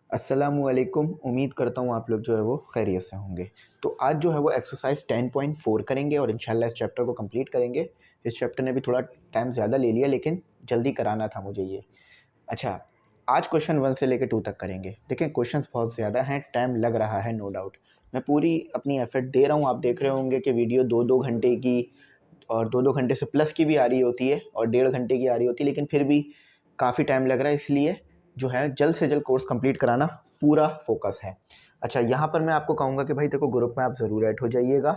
अस्सलामुअलैकुम। उम्मीद करता हूँ आप लोग जो है वो खैरियत से होंगे। तो आज जो है वो एक्सरसाइज 10.4 करेंगे और इंशाल्लाह इस चैप्टर को कंप्लीट करेंगे। इस चैप्टर ने भी थोड़ा टाइम ज़्यादा ले लिया लेकिन जल्दी कराना था मुझे ये। अच्छा, आज क्वेश्चन 1 से लेकर 2 तक करेंगे। देखिए क्वेश्चंस बहुत ज़्यादा हैं, टाइम लग रहा है नो डाउट। मैं पूरी अपनी एफर्ट दे रहा हूँ। आप देख रहे होंगे कि वीडियो 2-2 घंटे की और 2-2 घंटे से प्लस की भी आ रही होती है और 1.5 घंटे की आ रही होती है, लेकिन फिर भी काफ़ी टाइम लग रहा है, इसलिए जो है जल्द से जल्द कोर्स कंप्लीट कराना पूरा फोकस है। अच्छा, यहाँ पर मैं आपको कहूँगा कि भाई देखो ग्रुप में आप ज़रूर ऐड हो जाइएगा,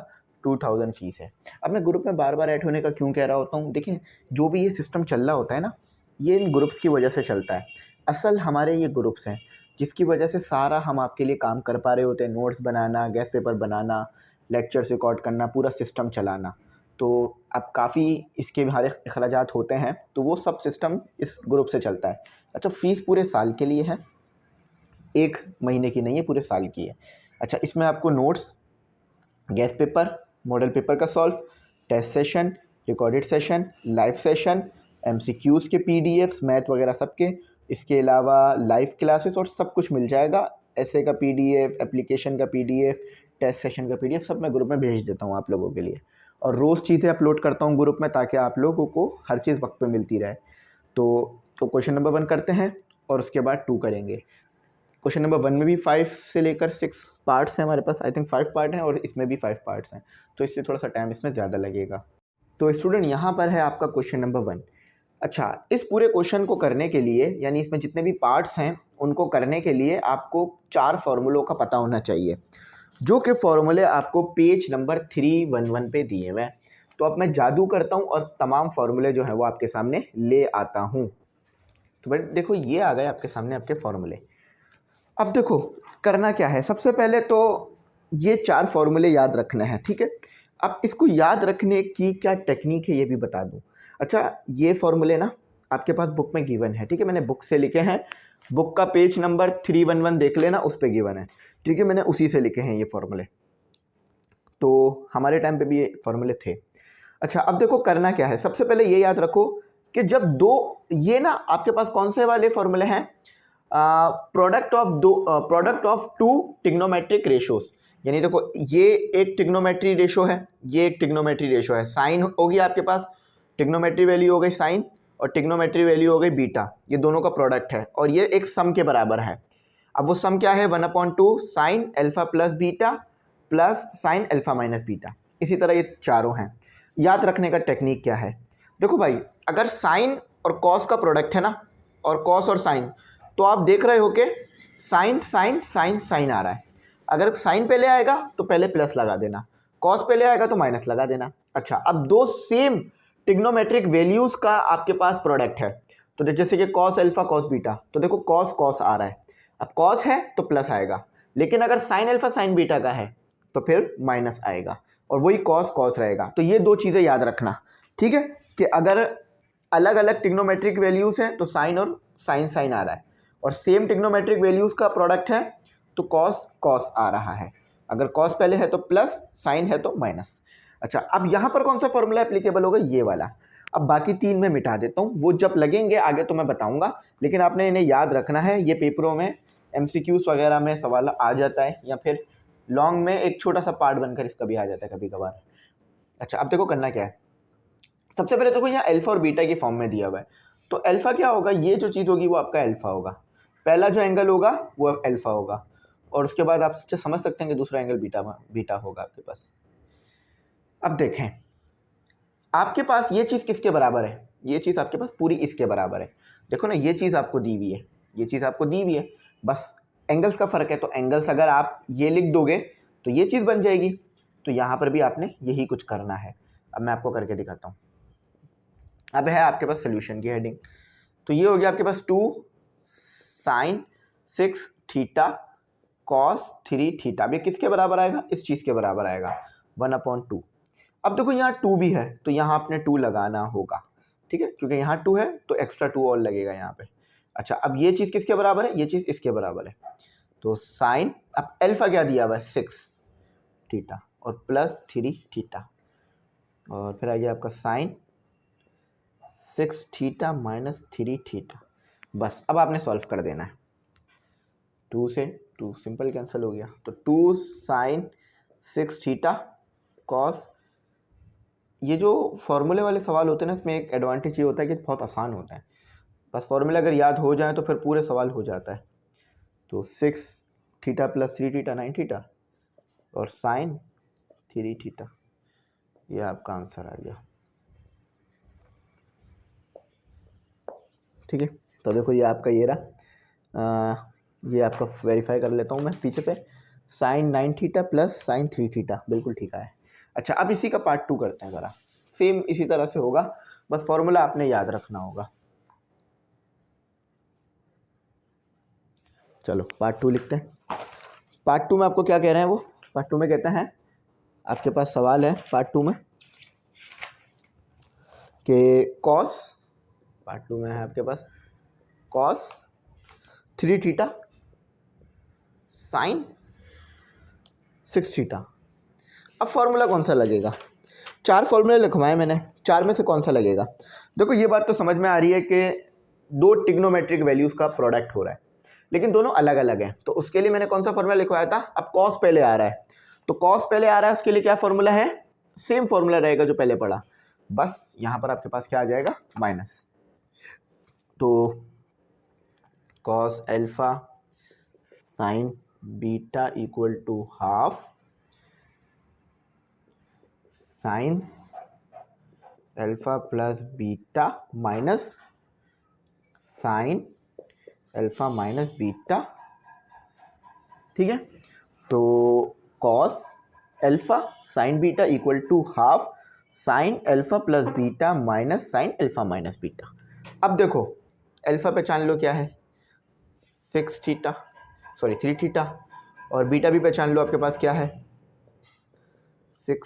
2000 फ़ीस है। अब मैं ग्रुप में बार-बार ऐड होने का क्यों कह रहा होता हूँ, देखिए जो भी ये सिस्टम चल रहा होता है ना, ये इन ग्रुप्स की वजह से चलता है। असल हमारे ये ग्रुप्स हैं जिसकी वजह से सारा हम आपके लिए काम कर पा रहे होते हैं, नोट्स बनाना, गेस्ट पेपर बनाना, लेक्चर्स रिकॉर्ड करना, पूरा सिस्टम चलाना। तो अब काफ़ी इसके हमारे अखराजात होते हैं, तो वो सब सिस्टम इस ग्रुप से चलता है। अच्छा, फ़ीस पूरे साल के लिए है, 1 महीने की नहीं है, पूरे साल की है। अच्छा, इसमें आपको notes, guess paper, model paper का solve, test session, recorded session, live session, MCQs के पीडीएफ्स, मैथ वगैरह सबके, इसके अलावा लाइव क्लासेस और सब कुछ मिल जाएगा। एसे का पीडीएफ, एप्लीकेशन का पीडीएफ, टेस्ट सेशन का पीडीएफ सब मैं ग्रुप में भेज देता हूँ आप लोगों के लिए। और रोज़ चीज़ें अपलोड करता हूँ ग्रुप में ताकि आप लोगों को हर चीज़ वक्त पे मिलती रहे। तो क्वेश्चन नंबर 1 करते हैं और उसके बाद 2 करेंगे। क्वेश्चन नंबर 1 में भी 5 से लेकर 6 पार्ट्स हैं हमारे पास, आई थिंक 5 पार्ट हैं और इसमें भी 5 पार्ट्स हैं, तो इसलिए थोड़ा सा टाइम इसमें ज़्यादा लगेगा। तो स्टूडेंट यहाँ पर है आपका क्वेश्चन नंबर 1। अच्छा, इस पूरे क्वेश्चन को करने के लिए यानी इसमें जितने भी पार्ट्स हैं उनको करने के लिए आपको 4 फार्मूलों का पता होना चाहिए, जो कि फार्मूले आपको पेज नंबर 311 पे दिए हुए हैं। तो अब मैं जादू करता हूँ और तमाम फार्मूले जो हैं वो आपके सामने ले आता हूँ। तो बट देखो ये आ गए आपके सामने आपके फार्मूले। अब देखो करना क्या है, सबसे पहले तो ये 4 फार्मूले याद रखना है, ठीक है। अब इसको याद रखने की क्या टेक्निक है ये भी बता दूं। अच्छा, ये फार्मूले ना आपके पास बुक में गिवन है, ठीक है, मैंने बुक से लिखे हैं। बुक का पेज नंबर 311 देख लेना, उस पर गिवन है, ठीक है, मैंने उसी से लिखे हैं ये फार्मूले। तो हमारे टाइम पे भी ये फार्मूले थे। अच्छा, अब देखो करना क्या है, सबसे पहले ये याद रखो कि जब दो ये ना आपके पास कौन से वाले फार्मूले हैं, product of two trigonometric ratios. यानी देखो ये एक टिग्नोमेट्री रेशो है, ये एक टिग्नोमेट्री रेशो है। साइन होगी आपके पास, टिग्नोमेट्री वैल्यू हो गई साइन और टिग्नोमेट्री वैल्यू हो गई बीटा, ये दोनों का प्रोडक्ट है और ये एक सम के बराबर है। अब वो सम क्या है, 1/2 sine alpha plus beta plus sine alpha minus beta. इसी तरह ये चारों हैं। याद रखने का टेक्निक क्या है, देखो भाई अगर साइन और कॉस का प्रोडक्ट है ना, और कॉस और साइन, तो आप देख रहे हो कि साइन साइन साइन साइन आ रहा है। अगर साइन पहले आएगा तो पहले प्लस लगा देना, कॉस पहले आएगा तो माइनस लगा देना। अच्छा, अब दो सेम टिग्नोमेट्रिक वैल्यूज़ का आपके पास प्रोडक्ट है, तो जैसे कि कॉस अल्फा कॉस बीटा, तो देखो कॉस कॉस आ रहा है, अब कॉस है तो प्लस आएगा, लेकिन अगर साइन अल्फा साइन बीटा का है तो फिर माइनस आएगा और वही कॉस कॉस रहेगा। तो ये 2 चीज़ें याद रखना, ठीक है, कि अगर अलग अलग टिग्नोमेट्रिक वैल्यूज़ हैं तो साइन और साइन साइन आ रहा है, और सेम टिग्नोमेट्रिक वैल्यूज़ का प्रोडक्ट है तो कॉस कॉस आ रहा है। अगर कॉस पहले है तो प्लस, साइन है तो माइनस। अच्छा, अब यहाँ पर कौन सा फॉर्मूला एप्लीकेबल होगा, ये वाला। अब बाकी 3 में मिटा देता हूँ, वो जब लगेंगे आगे तो मैं बताऊँगा, लेकिन आपने इन्हें याद रखना है। ये पेपरों में MCQs वगैरह में सवाल आ जाता है, या फिर लॉन्ग में एक छोटा सा पार्ट बनकर इसका भी आ जाता है कभी कभार। अच्छा, अब देखो करना क्या है, सबसे पहले देखो यहाँ अल्फा और बीटा की फॉर्म में दिया हुआ है, तो अल्फा क्या होगा, ये जो चीज़ होगी वो आपका अल्फा होगा, पहला जो एंगल होगा वो अल्फा होगा, और उसके बाद आप समझ सकते हैं कि दूसरा एंगल बीटा बीटा होगा आपके पास। अब देखें आपके पास ये चीज़ किसके बराबर है, ये चीज़ आपके पास पूरी इसके बराबर है। देखो ना ये चीज़ आपको दी हुई है, ये चीज़ आपको दी हुई है, बस एंगल्स का फ़र्क है। तो एंगल्स अगर आप ये लिख दोगे तो ये चीज़ बन जाएगी, तो यहाँ पर भी आपने यही कुछ करना है। अब मैं आपको करके दिखाता हूँ। अब है आपके पास सोल्यूशन की हेडिंग, तो ये हो गया आपके पास 2 साइन 6 थीटा कॉस 3 थीटा। अब ये किसके बराबर आएगा, इस चीज़ के बराबर आएगा, 1/2। अब देखो यहाँ 2 भी है तो यहाँ आपने 2 लगाना होगा, ठीक है, क्योंकि यहाँ 2 है तो एक्स्ट्रा 2 और लगेगा यहाँ पे। अच्छा, अब ये चीज़ किसके बराबर है, ये चीज़ इसके बराबर है, तो साइन, अब अल्फा क्या दिया हुआ है 6 थीटा और प्लस 3 थीटा, और फिर आ गया आपका साइन 6 थीटा माइनस 3 थीटा। बस अब आपने सॉल्व कर देना है। 2 से 2 सिंपल कैंसिल हो गया, तो 2 साइन 6 थीटा कॉस। ये जो फॉर्मूले वाले सवाल होते हैं ना, इसमें एक एडवांटेज ये होता है कि बहुत आसान होता है, बस फॉर्मूला अगर याद हो जाए तो फिर पूरे सवाल हो जाता है। तो 6 थीटा प्लस 3 थीटा 9 थीटा और साइन 3 थीटा, ये आपका आंसर आ गया। ठीक है, तो देखो ये आपका ये रहा, ये आपका वेरीफाई कर लेता हूँ मैं पीछे से, sine 9 theta plus sine 3 theta बिल्कुल ठीक है। अच्छा, अब इसी का पार्ट 2 करते हैं ज़रा, सेम इसी तरह से होगा, बस फॉर्मूला आपने याद रखना होगा। चलो पार्ट 2 लिखते हैं। पार्ट 2 में आपको क्या कह रहे हैं, वो पार्ट 2 में कहते हैं, आपके पास सवाल है पार्ट 2 में कि कॉस, पार्ट 2 में है आपके पास कॉस 3 थीटा साइन 6 थीटा। अब फॉर्मूला कौन सा लगेगा, 4 फॉर्मूले लिखवाए मैंने, 4 में से कौन सा लगेगा। देखो ये बात तो समझ में आ रही है कि 2 ट्रिग्नोमेट्रिक वैल्यूज़ का प्रोडक्ट हो रहा है, लेकिन दोनों अलग अलग हैं, तो उसके लिए मैंने कौन सा फॉर्मूला लिखवाया था। अब कॉस पहले आ रहा है, तो कॉस पहले आ रहा है, उसके लिए क्या फॉर्मूला है, सेम फॉर्मूला रहेगा जो पहले पढ़ा, बस यहाँ पर आपके पास क्या आ जाएगा, माइनस। तो cos alpha sine beta equal to half sine alpha plus beta minus sine alpha minus beta. ठीक है, तो cos alpha sine beta equal to half sine alpha plus beta minus sine alpha minus beta. अब देखो alpha पहचान लो क्या है, 6 theta, sorry 3 theta, और बीटा भी पहचान लो आपके पास क्या है, 6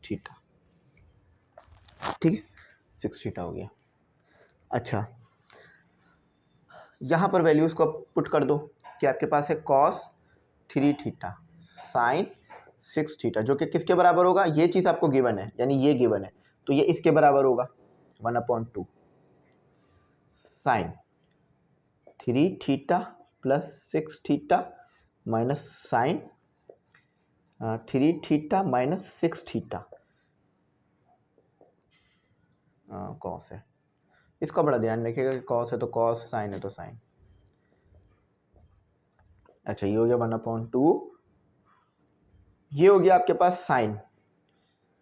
थीटा। ठीक है, 6 थीटा हो गया। अच्छा, यहाँ पर वैल्यूज़ को पुट कर दो कि आपके पास है कॉस 3 थीटा साइन 6 थीटा, जो कि किसके बराबर होगा, ये चीज़ आपको गिवन है, यानी ये गिवन है, तो ये इसके बराबर होगा 1/2 sine 3 theta plus 6 theta minus sine 3 theta minus 6 theta cos है। इसका बड़ा ध्यान रखिएगा कि कॉस है तो कॉस, साइन है तो साइन। अच्छा, ये हो गया 1/2, ये हो गया आपके पास साइन,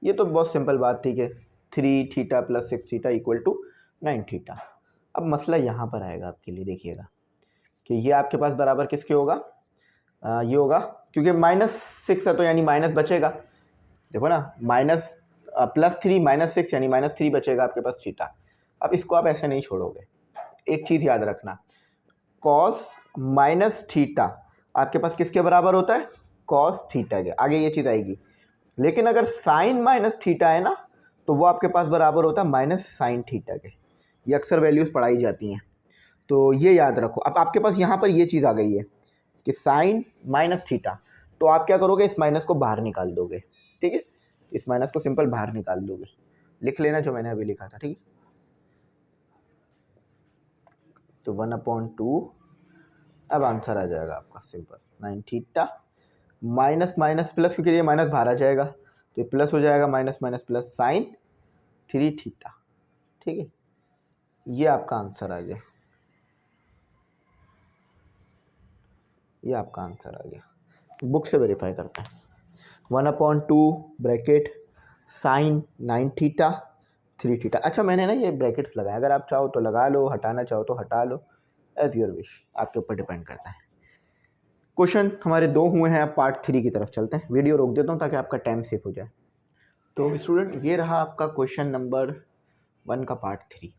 ये तो बहुत सिंपल बात थी कि 3 theta plus 6 theta equal to 9 theta. अब मसला यहाँ पर आएगा आपके लिए, देखिएगा कि ये आपके पास बराबर किसके होगा, ये होगा, क्योंकि -6 है तो यानी माइनस बचेगा, देखो ना, माइनस +3 -6 यानी -3 बचेगा आपके पास थीटा। अब इसको आप ऐसे नहीं छोड़ोगे, एक चीज़ याद रखना, कॉस माइनस थीटा आपके पास किसके बराबर होता है, कॉस थीटा के, आगे ये चीज़ आएगी। लेकिन अगर साइन माइनस थीटा है ना, तो वो आपके पास बराबर होता है माइनस साइन थीटा के। ये अक्सर वैल्यूज़ पढ़ाई जाती हैं, तो ये याद रखो। अब आपके पास यहाँ पर ये चीज़ आ गई है कि साइन माइनस थीटा, तो आप क्या करोगे, इस माइनस को बाहर निकाल दोगे। ठीक है, इस माइनस को सिंपल बाहर निकाल दोगे, लिख लेना जो मैंने अभी लिखा था। ठीक है, तो 1/2, अब आंसर आ जाएगा आपका simple 9 theta minus minus plus, क्योंकि ये माइनस बाहर आ जाएगा तो ये प्लस हो जाएगा, minus minus plus sine 3 theta. ठीक है, ये आपका आंसर आ गया, ये आपका आंसर आ गया। बुक से वेरीफाई करते हैं, 1/2 ब्रैकेट साइन 9 थीटा 3 थीटा। अच्छा, मैंने ना ये ब्रैकेट्स लगाए, अगर आप चाहो तो लगा लो, हटाना चाहो तो हटा लो, एज योर विश, आपके ऊपर डिपेंड करता है। क्वेश्चन हमारे 2 हुए हैं, अब पार्ट 3 की तरफ चलते हैं। वीडियो रोक देता हूँ ताकि आपका टाइम सेव हो जाए। तो स्टूडेंट, ये रहा आपका क्वेश्चन नंबर 1 का पार्ट 3।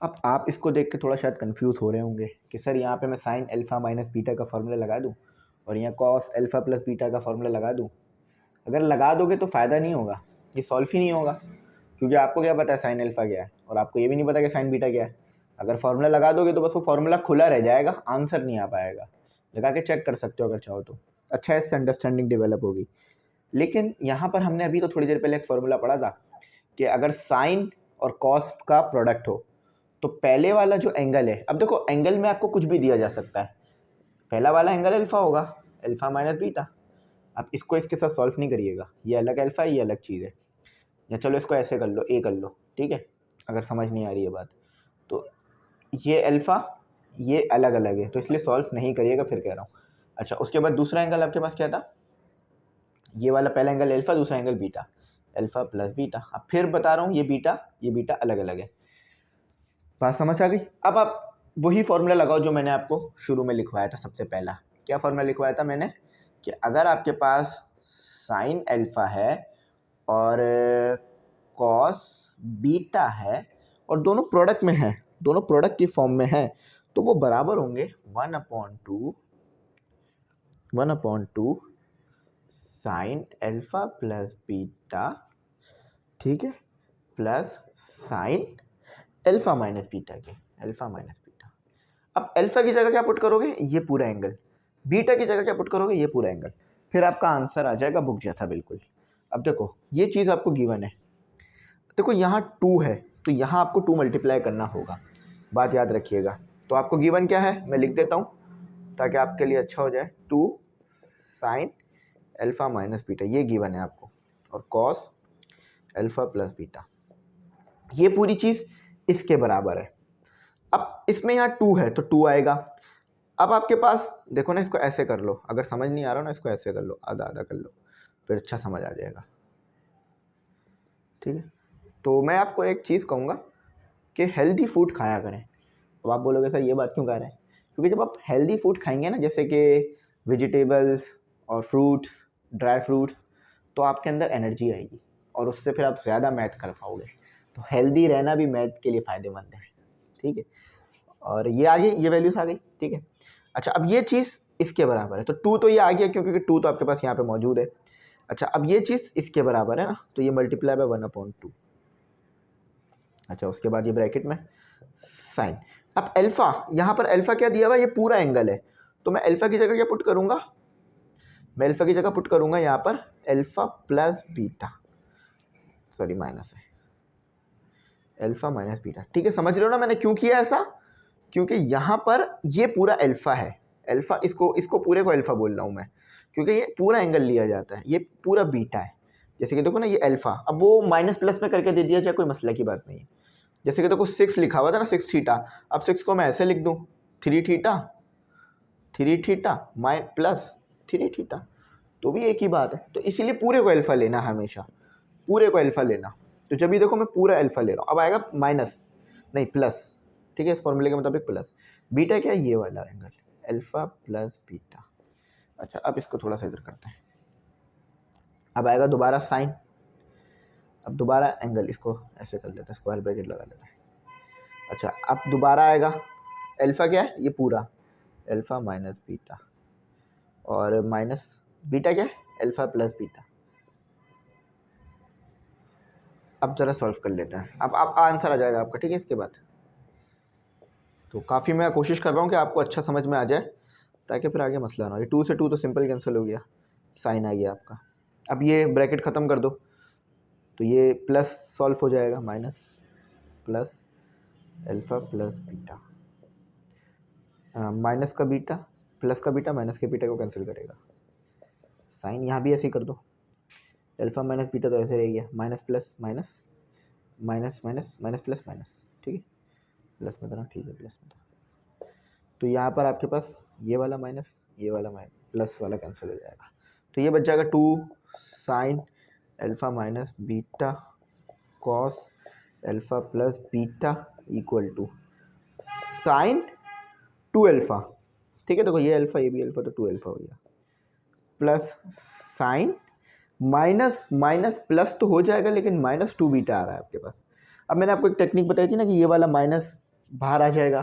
अब आप इसको देख के थोड़ा शायद कंफ्यूज हो रहे होंगे कि सर यहाँ पे मैं साइन एल्फा माइनस बीटा का फॉर्मूला लगा दूँ और यहाँ कॉस एल्फा प्लस बीटा का फॉर्मूला लगा दूँ। अगर लगा दोगे तो फ़ायदा नहीं होगा, ये सॉल्व ही नहीं होगा, क्योंकि आपको क्या पता है साइन एल्फा क्या है, और आपको ये भी नहीं पता कि साइन बीटा क्या है। अगर फॉर्मूला लगा दोगे तो बस वो फॉर्मूला खुला रह जाएगा, आंसर नहीं आ पाएगा। लगा के चेक कर सकते हो अगर चाहो तो, अच्छा इससे अंडरस्टैंडिंग डेवलप होगी। लेकिन यहाँ पर हमने अभी तो थोड़ी देर पहले एक फॉर्मूला पढ़ा था कि अगर साइन और कॉस का प्रोडक्ट हो तो पहले वाला जो एंगल है, अब देखो एंगल में आपको कुछ भी दिया जा सकता है, पहला वाला एंगल अल्फा होगा, अल्फा माइनस बीटा। अब इसको इसके साथ सॉल्व नहीं करिएगा, ये अलग अल्फा है, ये अलग चीज़ है। या चलो इसको ऐसे कर लो, ए कर लो, ठीक है, अगर समझ नहीं आ रही है बात तो। ये अल्फा ये अलग अलग है, तो इसलिए सॉल्व नहीं करिएगा, फिर कह रहा हूँ। अच्छा, उसके बाद दूसरा एंगल आपके पास क्या था, ये वाला पहला एंगल अल्फा, दूसरा angle beta, alpha plus beta. अब फिर बता रहा हूँ ये बीटा अलग अलग है। बात समझ आ गई? अब आप वही फॉर्मूला लगाओ जो मैंने आपको शुरू में लिखवाया था। सबसे पहला क्या फॉर्मूला लिखवाया था मैंने, कि अगर आपके पास साइन अल्फा है और कॉस बीटा है और दोनों प्रोडक्ट में है, दोनों प्रोडक्ट की फॉर्म में है, तो वो बराबर होंगे 1/2 साइन अल्फा प्लस बीटा, ठीक है, plus sine alpha minus beta के, अल्फा माइनस बीटा। अब अल्फा की जगह क्या पुट करोगे, ये पूरा एंगल, बीटा की जगह क्या पुट करोगे, ये पूरा एंगल, फिर आपका आंसर आ जाएगा बुक जैसा बिल्कुल। अब देखो ये चीज़ आपको गिवन है, देखो यहाँ 2 है तो यहाँ आपको 2 मल्टीप्लाई करना होगा, बात याद रखिएगा। तो आपको गिवन क्या है, मैं लिख देता हूँ ताकि आपके लिए अच्छा हो जाए। 2 साइन अल्फा माइनस बीटा, ये गिवन है आपको, और कॉस अल्फा प्लस बीटा, ये पूरी चीज़ इसके बराबर है। अब इसमें यहाँ 2 है तो 2 आएगा। अब आपके पास देखो ना, इसको ऐसे कर लो, अगर समझ नहीं आ रहा ना इसको ऐसे कर लो, आधा आधा कर लो, फिर अच्छा समझ आ जाएगा, ठीक है। तो मैं आपको एक चीज़ कहूँगा कि हेल्दी फूड खाया करें। अब आप बोलोगे सर ये बात क्यों कह रहे हैं, क्योंकि जब आप हेल्दी फूड खाएंगे ना, जैसे कि वेजिटेबल्स और फ्रूट्स, ड्राई फ्रूट्स, तो आपके अंदर एनर्जी आएगी और उससे फिर आप ज़्यादा मैथ कर पाओगे। तो हेल्दी रहना भी मैथ के लिए फ़ायदेमंद है, ठीक है। और ये आ गई, ये वैल्यूज़ आ गई, ठीक है। अच्छा, अब ये चीज़ इसके बराबर है, तो 2 तो ये आ गया क्योंकि 2 तो आपके पास यहाँ पे मौजूद है। अच्छा, अब ये चीज़ इसके बराबर है ना, तो ये मल्टीप्लाई बाय 1/2। अच्छा, उसके बाद ये ब्रैकेट में साइन। अब अल्फ़ा, यहाँ पर अल्फ़ा क्या दिया हुआ है, ये पूरा एंगल है, तो मैं अल्फ़ा की जगह क्या पुट करूँगा, मैं अल्फ़ा की जगह पुट करूँगा यहाँ पर alpha plus beta, sorry minus है, अल्फ़ा माइनस बीटा, ठीक है। समझ रहे हो ना मैंने क्यों किया ऐसा, क्योंकि यहाँ पर ये पूरा अल्फ़ा है, अल्फ़ा, इसको पूरे को अल्फ़ा बोल रहा हूँ मैं, क्योंकि ये पूरा एंगल लिया जाता है, ये पूरा बीटा है। जैसे कि देखो ना, ये अल्फ़ा, अब वो माइनस प्लस में करके दे दिया जाए, कोई मसला की बात नहीं है। जैसे कि देखो 6 लिखा हुआ था ना, 6 थीटा, अब 6 को मैं ऐसे लिख दूँ 3 थीटा माइ प्लस 3 थीटा, तो भी एक ही बात है। तो इसीलिए पूरे को अल्फ़ा लेना, हमेशा पूरे को अल्फ़ा लेना। तो जब भी देखो मैं पूरा अल्फ़ा ले रहा हूँ, अब आएगा माइनस नहीं प्लस, ठीक है, इस फॉर्मूले के मुताबिक प्लस। बीटा क्या है, ये वाला एंगल, अल्फ़ा प्लस बीटा। अच्छा, अब इसको थोड़ा सा इधर करते हैं, अब आएगा दोबारा साइन, अब दोबारा एंगल, इसको ऐसे कर लेते हैं, स्क्वायर ब्रैकेट लगा लेते हैं। अच्छा, अब दोबारा आएगा अल्फ़ा क्या है, ये पूरा अल्फ़ा माइनस बीटा, और माइनस बीटा क्या है, अल्फ़ा प्लस बीटा। अब ज़रा सॉल्व कर लेते हैं, अब आंसर आ जाएगा आपका, ठीक है। इसके बाद तो काफ़ी मैं कोशिश कर रहा हूँ कि आपको अच्छा समझ में आ जाए, ताकि फिर आगे मसला ना हो। ये 2 से 2 तो सिंपल कैंसिल हो गया, साइन आ गया आपका। अब ये ब्रैकेट ख़त्म कर दो, तो ये प्लस सॉल्व हो जाएगा, minus plus alpha plus beta, minus का बीटा प्लस का बीटा, माइनस के बीटा को कैंसिल करेगा, साइन यहाँ भी ऐसे ही कर दो, अल्फ़ा माइनस बीटा तो ऐसे रह गया, minus plus minus, minus minus minus plus minus, ठीक है, प्लस में देना, ठीक है, प्लस में। तो यहाँ पर आपके पास ये वाला माइनस, ये वाला माइनस, प्लस वाला कैंसिल हो जाएगा, तो ये बच जाएगा 2 sine alpha minus beta cos alpha plus beta equal to sine 2 alpha, ठीक है। देखो ये अल्फ़ा, ये भी अल्फ़ा, तो 2 अल्फ़ा हो गया, plus sign minus minus plus तो हो जाएगा, लेकिन माइनस 2 बीटा आ रहा है आपके पास। अब मैंने आपको एक टेक्निक बताई थी ना, कि ये वाला माइनस बाहर आ जाएगा,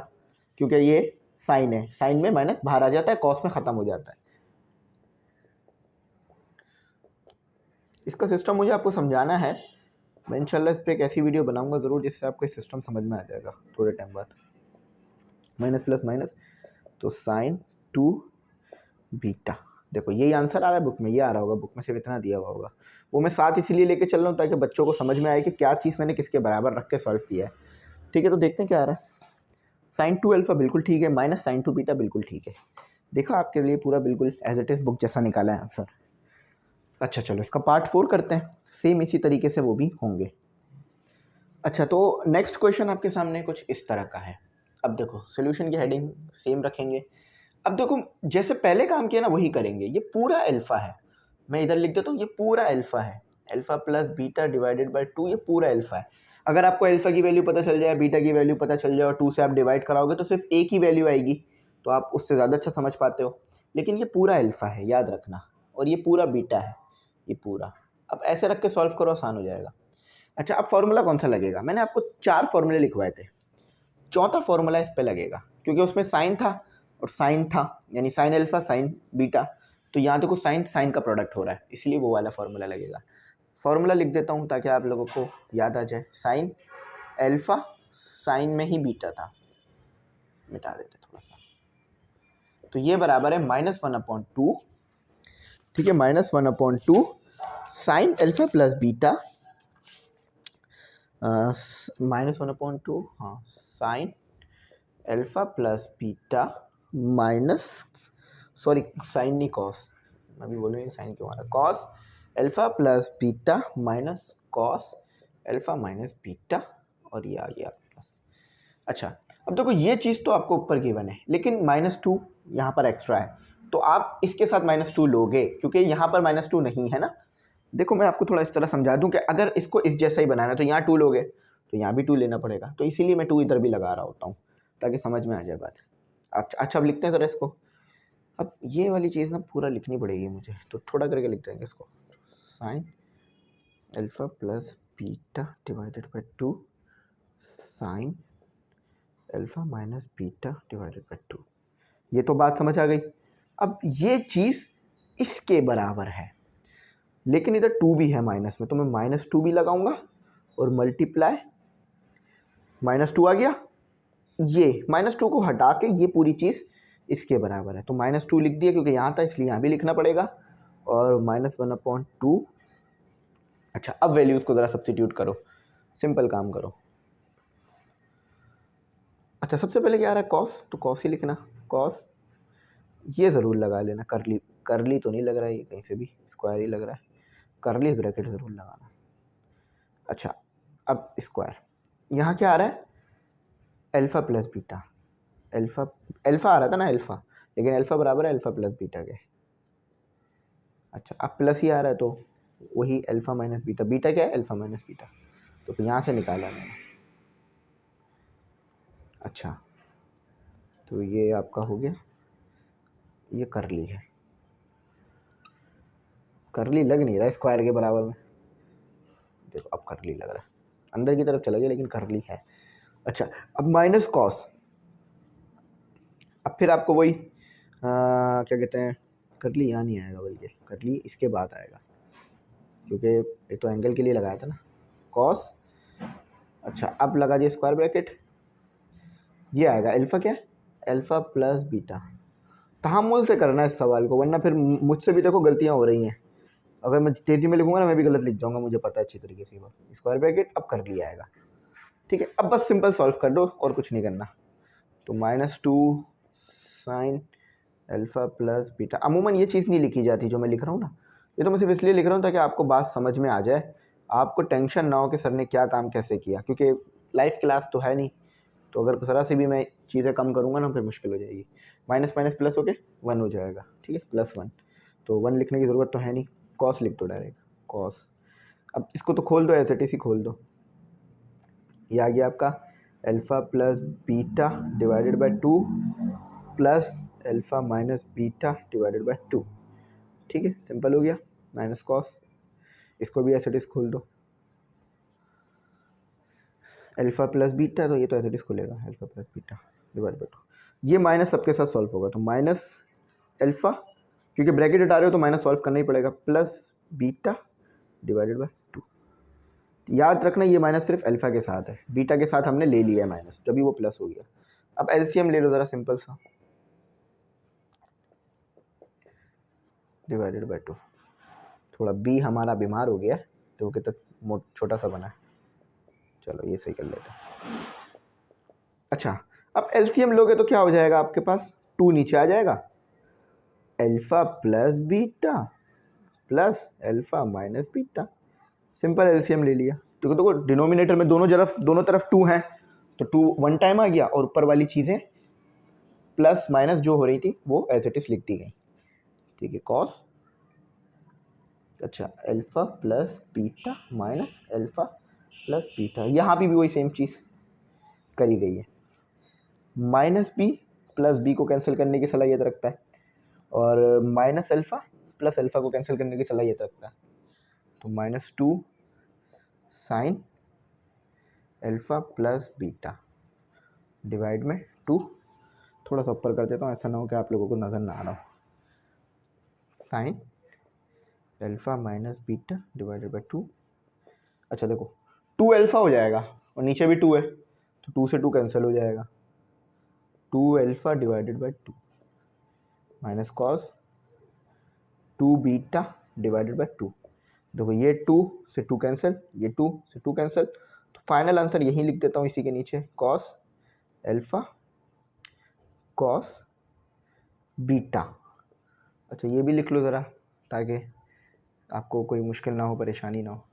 क्योंकि ये साइन है, साइन में माइनस बाहर आ जाता है, कॉस में ख़त्म हो जाता है। इसका सिस्टम मुझे आपको समझाना है, मैं इंशाल्लाह इस पर एक ऐसी वीडियो बनाऊंगा ज़रूर, जिससे आपको इस सिस्टम समझ में आ जाएगा थोड़े टाइम बाद। माइनस प्लस माइनस, तो साइन 2 बीटा, देखो यही आंसर आ रहा है बुक में, ये आ रहा होगा बुक में, सिर्फ इतना दिया हुआ होगा। वो मैं साथ इसीलिए लेके चल रहा हूँ ताकि बच्चों को समझ में आए कि क्या चीज़ मैंने किसके बराबर रख के सॉल्व किया है, ठीक है। तो देखते हैं क्या आ रहा है, साइन 2 अल्फ़ा बिल्कुल ठीक है, माइनस साइन 2 बीटा बिल्कुल ठीक है। देखा, आपके लिए पूरा बिल्कुल एज इट इज़ बुक जैसा निकाला है आंसर। अच्छा चलो इसका पार्ट 4 करते हैं, सेम इसी तरीके से वो भी होंगे। अच्छा तो नेक्स्ट क्वेश्चन आपके सामने कुछ इस तरह का है। अब देखो सोल्यूशन की हेडिंग सेम रखेंगे। अब देखो जैसे पहले काम किया ना वही करेंगे। ये पूरा अल्फा है, मैं इधर लिख देता हूँ, ये पूरा अल्फा है, alpha plus beta divided by 2, ये पूरा अल्फा है। अगर आपको अल्फा की वैल्यू पता चल जाए, बीटा की वैल्यू पता चल जाए और 2 से आप डिवाइड कराओगे तो सिर्फ एक ही वैल्यू आएगी, तो आप उससे ज़्यादा अच्छा समझ पाते हो। लेकिन ये पूरा अल्फा है याद रखना, और ये पूरा बीटा है, ये पूरा। अब ऐसे रख के सॉल्व करो, आसान हो जाएगा। अच्छा अब फॉर्मूला कौन सा लगेगा, मैंने आपको 4 फॉर्मूले लिखवाए थे, चौथा फॉर्मूला इस पे लगेगा क्योंकि उसमें साइन था और साइन था, यानी साइन अल्फा साइन बीटा, तो यहाँ देखो साइन साइन का प्रोडक्ट हो रहा है, इसलिए वो वाला फॉर्मूला लगेगा। फॉर्मूला लिख देता हूँ ताकि आप लोगों को याद आ जाए। साइन अल्फा साइन में ही बीटा था, मिटा देते थोड़ा सा, तो ये बराबर है -1/2, ठीक है, -1/2 साइन अल्फा प्लस बीटा, -1/2 हाँ sine alpha plus beta minus, sorry sine नहीं कॉस, मैं भी बोलूँगी साइन क्यों आ रहा है, cos alpha plus beta minus cos alpha minus beta, और ये आ गया प्लस। अच्छा अब देखो ये चीज़ तो आपको ऊपर गिवन है, लेकिन -2 यहाँ पर एक्स्ट्रा है, तो आप इसके साथ -2 लोगे क्योंकि यहाँ पर -2 नहीं है ना। देखो मैं आपको थोड़ा इस तरह समझा दूं कि अगर इसको इस जैसा ही बनाना है तो यहाँ 2 लोगे तो यहाँ भी 2 लेना पड़ेगा, तो इसीलिए मैं 2 इधर भी लगा रहा होता हूँ ताकि समझ में आ जाए बात। अच्छा अब लिखते हैं ज़रा इसको। अब ये वाली चीज़ ना पूरा लिखनी पड़ेगी मुझे, तो थोड़ा करके लिख देंगे इसको। Sine alpha plus beta divided by 2 sine alpha minus beta divided by 2, ये तो बात समझ आ गई। अब ये चीज़ इसके बराबर है, लेकिन इधर 2 भी है माइनस में, तो मैं -2 भी लगाऊंगा और मल्टीप्लाई -2 आ गया, ये -2 को हटा के ये पूरी चीज़ इसके बराबर है, तो -2 लिख दिया क्योंकि यहाँ था इसलिए यहाँ भी लिखना पड़ेगा, और -1/2। अच्छा अब वैल्यूज़ को ज़रा सब्स्टिट्यूट करो, सिंपल काम करो। अच्छा सबसे पहले क्या आ रहा है कॉस, तो कॉस ही लिखना, कॉस ये ज़रूर लगा लेना, करली करली तो नहीं लग रहा है ये कहीं से भी, स्क्वायर ही लग रहा है, करली ब्रैकेट ज़रूर लगाना। अच्छा अब स्क्वायर, यहाँ क्या आ रहा है alpha plus beta, alpha alpha आ रहा था ना अल्फा, लेकिन अल्फा बराबर है अल्फा प्लस बीटा के। अच्छा अब प्लस ही आ रहा है तो वही अल्फा माइनस बीटा, बीटा क्या है अल्फा माइनस बीटा, तो फिर यहाँ से निकाला मैंने। अच्छा तो ये आपका हो गया, ये करली है, करली लग नहीं रहा है स्क्वायर के बराबर में, देखो अब करली लग रहा है, अंदर की तरफ चला गया लेकिन करली है। अच्छा अब माइनस कॉस, अब फिर आपको वही क्या कहते हैं, करली यहाँ नहीं आएगा बल्कि करली इसके बाद आएगा, क्योंकि ये तो एंगल के लिए लगाया था ना कॉस। अच्छा अब लगा दिया स्क्वायर ब्रैकेट, ये आएगा अल्फा क्या है अल्फा प्लस बीटा, तहामुल से करना है इस सवाल को, वरना फिर मुझसे भी देखो गलतियाँ हो रही हैं, अगर मैं तेज़ी में लिखूंगा ना मैं भी गलत लिख जाऊंगा, मुझे पता है अच्छी तरीके से। बात स्क्वायर ब्रैकेट अब कर लिया आएगा, ठीक है। अब बस सिंपल सॉल्व कर दो और कुछ नहीं करना, तो -2 साइन अल्फा प्लस बीटा, अमूमन ये चीज़ नहीं लिखी जाती जो मैं लिख रहा हूँ ना, ये तो मैं सिर्फ इसलिए लिख रहा हूँ ताकि आपको बात समझ में आ जाए, आपको टेंशन ना हो कि सर ने क्या काम कैसे किया, क्योंकि लाइव क्लास तो है नहीं, तो अगर ज़रा से भी मैं चीज़ें कम करूँगा ना फिर मुश्किल हो जाएगी। माइनस माइनस प्लस हो के 1 हो जाएगा, ठीक है, +1, तो 1 लिखने की ज़रूरत तो है नहीं, कॉस लिख दो डायरेक्ट कॉस। अब इसको तो खोल दो, एज इट इज ही खोल दो, ये आ गया आपका alpha plus beta divided by 2 plus alpha minus beta divided by 2, ठीक है, सिंपल हो गया, माइनस कॉस। इसको भी एज इट इज खोल दो, अल्फ़ा प्लस बीटा, तो ये तो एज इट इज खुलेगा, alpha plus beta divide by 2, ये माइनस सबके साथ सॉल्व होगा, तो माइनस अल्फ़ा, क्योंकि ब्रैकेट हटा रहे हो तो माइनस सॉल्व करना ही पड़ेगा, प्लस बीटा डिवाइडेड बाय 2। याद रखना ये माइनस सिर्फ अल्फ़ा के साथ है, बीटा के साथ हमने ले लिया है माइनस, जब भी वो प्लस हो गया। अब एलसीएम ले लो ज़रा सिंपल सा, डिवाइडेड बाय 2, थोड़ा बी हमारा बीमार हो गया तो वो कितना छोटा सा बना है, चलो ये सही कर लेते हैं। अच्छा अब एलसीएम लोगे तो क्या हो जाएगा आपके पास, 2 नीचे आ जाएगा alpha plus beta plus alpha minus beta. Simple LCM ले लिया। तो देखो डिनोमिनेटर में दोनों तरफ 2 हैं तो 2 वन टाइम आ गया और ऊपर वाली चीज़ें प्लस माइनस जो हो रही थी वो एज इट इज लिख दी गई। ठीक है, कॉस अच्छा alpha plus beta minus alpha plus beta, यहाँ भी वही सेम चीज़ करी गई है। माइनस बी प्लस बी को कैंसिल करने की सलाहियत रखता है और माइनस अल्फा प्लस अल्फा को कैंसिल करने की सलाहियत रखता है। तो -2 sine alpha plus beta divide में 2, थोड़ा सा ऊपर कर देता हूँ ऐसा ना हो कि आप लोगों को नज़र ना आ रहा हो। Sine alpha minus beta divided by 2। अच्छा देखो 2 अल्फा हो जाएगा और नीचे भी 2 है तो 2 से 2 कैंसिल हो जाएगा। 2 alpha divided by 2 minus cos 2 beta divided by 2। देखो ये 2 से 2 कैंसिल, ये 2 से 2 कैंसिल, तो फाइनल आंसर यही लिख देता हूँ इसी के नीचे, कॉस अल्फा कॉस बीटा। अच्छा ये भी लिख लो ज़रा ताकि आपको कोई मुश्किल ना हो, परेशानी ना हो।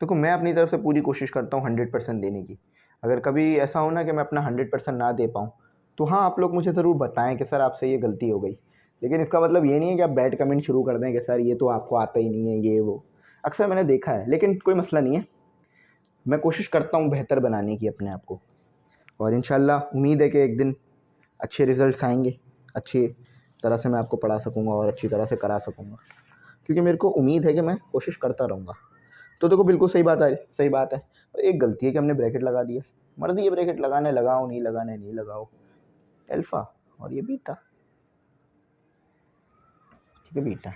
देखो मैं अपनी तरफ से पूरी कोशिश करता हूँ 100% देने की। अगर कभी ऐसा हो ना कि मैं अपना 100% ना दे पाऊँ तो हाँ आप लोग मुझे ज़रूर बताएं कि सर आपसे ये गलती हो गई, लेकिन इसका मतलब ये नहीं है कि आप बैड कमेंट शुरू कर दें कि सर ये तो आपको आता ही नहीं है ये वो। अक्सर मैंने देखा है, लेकिन कोई मसला नहीं है, मैं कोशिश करता हूँ बेहतर बनाने की अपने आप को और इंशाल्लाह उम्मीद है कि एक दिन अच्छे रिज़ल्ट्स आएंगे, अच्छी तरह से मैं आपको पढ़ा सकूँगा और अच्छी तरह से करा सकूँगा, क्योंकि मेरे को उम्मीद है कि मैं कोशिश करता रहूँगा। तो देखो बिल्कुल सही बात है, सही बात है। एक गलती है कि हमने ब्रैकेट लगा दिया, मर्ज़ी ये ब्रैकेट लगाने लगाओ, नहीं लगाने नहीं लगाओ, अल्फ़ा और ये बीटा। ठीक है बीटा,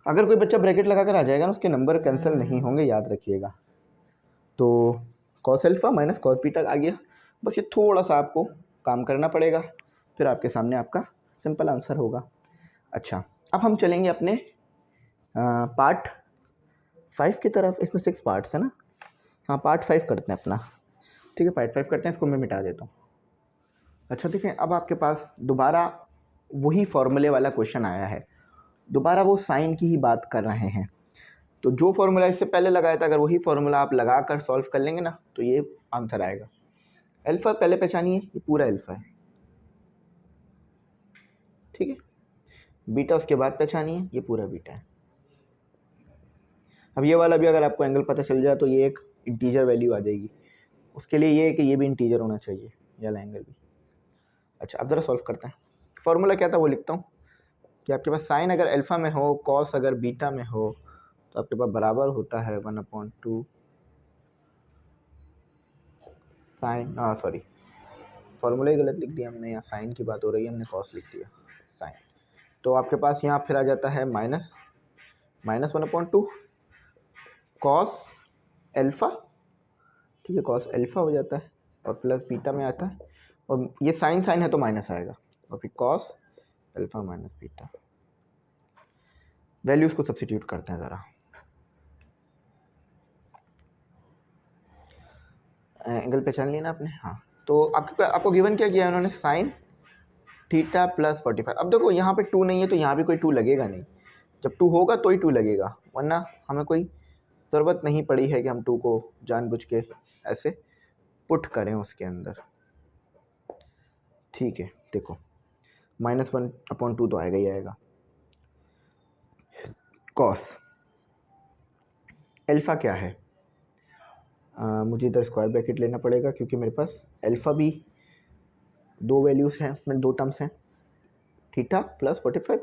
अगर कोई बच्चा ब्रैकेट लगा कर आ जाएगा ना उसके नंबर कैंसिल नहीं होंगे, याद रखिएगा। तो cos alpha minus cos beta आ गया, बस ये थोड़ा सा आपको काम करना पड़ेगा, फिर आपके सामने आपका सिंपल आंसर होगा। अच्छा अब हम चलेंगे अपने पार्ट 5 की तरफ। इसमें 6 पार्ट्स है ना, हाँ पार्ट 5 करते हैं अपना। ठीक है पार्ट 5 करते हैं, इसको मैं मिटा देता हूँ। अच्छा देखें अब आपके पास दोबारा वही फॉर्मूले वाला क्वेश्चन आया है, दोबारा वो साइन की ही बात कर रहे हैं। तो जो फॉर्मूला इससे पहले लगाया था अगर वही फॉर्मूला आप लगा कर सॉल्व कर लेंगे ना तो ये आंसर आएगा। अल्फ़ा पहले पहचानिए, ये पूरा अल्फ़ा है, ठीक है। बीटा उसके बाद पहचानिए, ये पूरा बीटा है। अब ये वाला भी अगर आपको एंगल पता चल जाए तो ये एक इंटीजर वैल्यू आ जाएगी, उसके लिए ये है कि ये भी इंटीजर होना चाहिए, ये वाला एंगल भी। अच्छा अब ज़रा सॉल्व करते हैं। फॉर्मूला क्या था वो लिखता हूँ कि आपके पास साइन अगर अल्फ़ा में हो, कॉस अगर बीटा में हो, तो आपके पास बराबर होता है 1/2 साइन, सॉरी फॉर्मूला ही गलत लिख दिया हमने, यहाँ साइन की बात हो रही है, हमने कॉस लिख दिया साइन। तो आपके पास यहाँ फिर आ जाता है माइनस 1/2 कॉस अल्फ़ा, ठीक है कॉस अल्फ़ा हो जाता है और प्लस बीटा में आता है, और ये साइन साइन है तो माइनस आएगा और फिर cos alpha minus beta. Values को सब्स्टिट्यूट करते हैं ज़रा। एंगल पहचान लिया ना आपने, हाँ। तो आपको गिवन क्या किया है उन्होंने, साइन थीटा प्लस 45। अब देखो यहाँ पे 2 नहीं है तो यहाँ भी कोई 2 लगेगा नहीं, जब 2 होगा तो ही 2 लगेगा, वरना हमें कोई ज़रूरत नहीं पड़ी है कि हम 2 को जानबूझ के ऐसे पुट करें उसके अंदर। ठीक है देखो -1/2 तो आएगा ही आएगा। कॉस अल्फ़ा क्या है, मुझे इधर स्क्वायर ब्रैकेट लेना पड़ेगा क्योंकि मेरे पास अल्फ़ा भी 2 वैल्यूज़ हैं, उसमें 2 टर्म्स हैं, थीटा प्लस 45।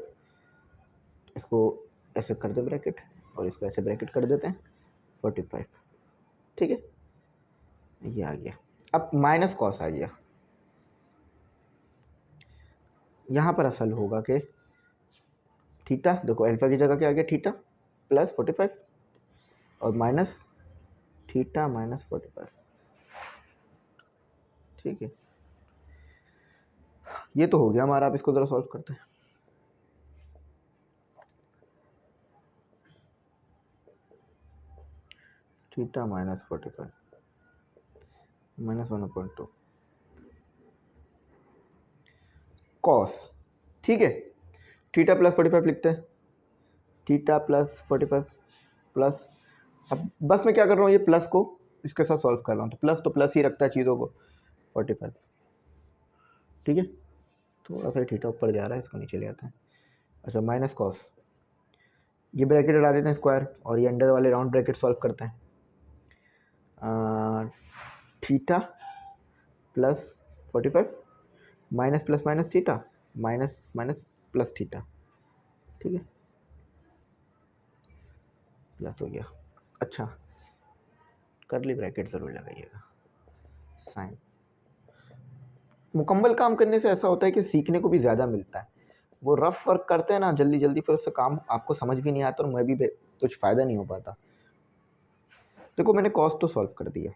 इसको ऐसे कर दे ब्रैकेट और इसको ऐसे ब्रैकेट कर देते हैं 45, ठीक है ये आ गया। अब माइनस कॉस आ गया, यहाँ पर असल होगा कि थीटा, देखो अल्फ़ा की जगह क्या आ गया थीटा प्लस 45 और माइनस थीटा माइनस 45, ठीक है ये तो हो गया हमारा। आप इसको ज़रा सॉल्व करते हैं। थीटा माइनस 45 -1/2 कॉस, ठीक है थीटा प्लस 45 लिखते हैं, थीटा प्लस 45 प्लस, अब बस मैं क्या कर रहा हूँ, ये प्लस को इसके साथ सॉल्व कर रहा हूँ, तो प्लस ही रखता है चीज़ों को, 45, ठीक है। थोड़ा सा थीटा ऊपर जा रहा है, इसको नीचे ले आता है। अच्छा, माइनस कॉस, ये ब्रैकेट हटा देते हैं स्क्वायर, और ये अंडर वाले राउंड ब्रैकेट सॉल्व करते हैं। Theta plus 45 minus plus minus theta minus minus plus theta, ठीक है, प्लस हो गया। अच्छा, कर्ली ब्रैकेट ज़रूर लगाइएगा। साइन, मुकम्मल काम करने से ऐसा होता है कि सीखने को भी ज़्यादा मिलता है। वो रफ वर्क करते हैं ना जल्दी जल्दी, फिर उससे काम आपको समझ भी नहीं आता और मैं भी कुछ फ़ायदा नहीं हो पाता। देखो मैंने कॉस तो सॉल्व कर दिया,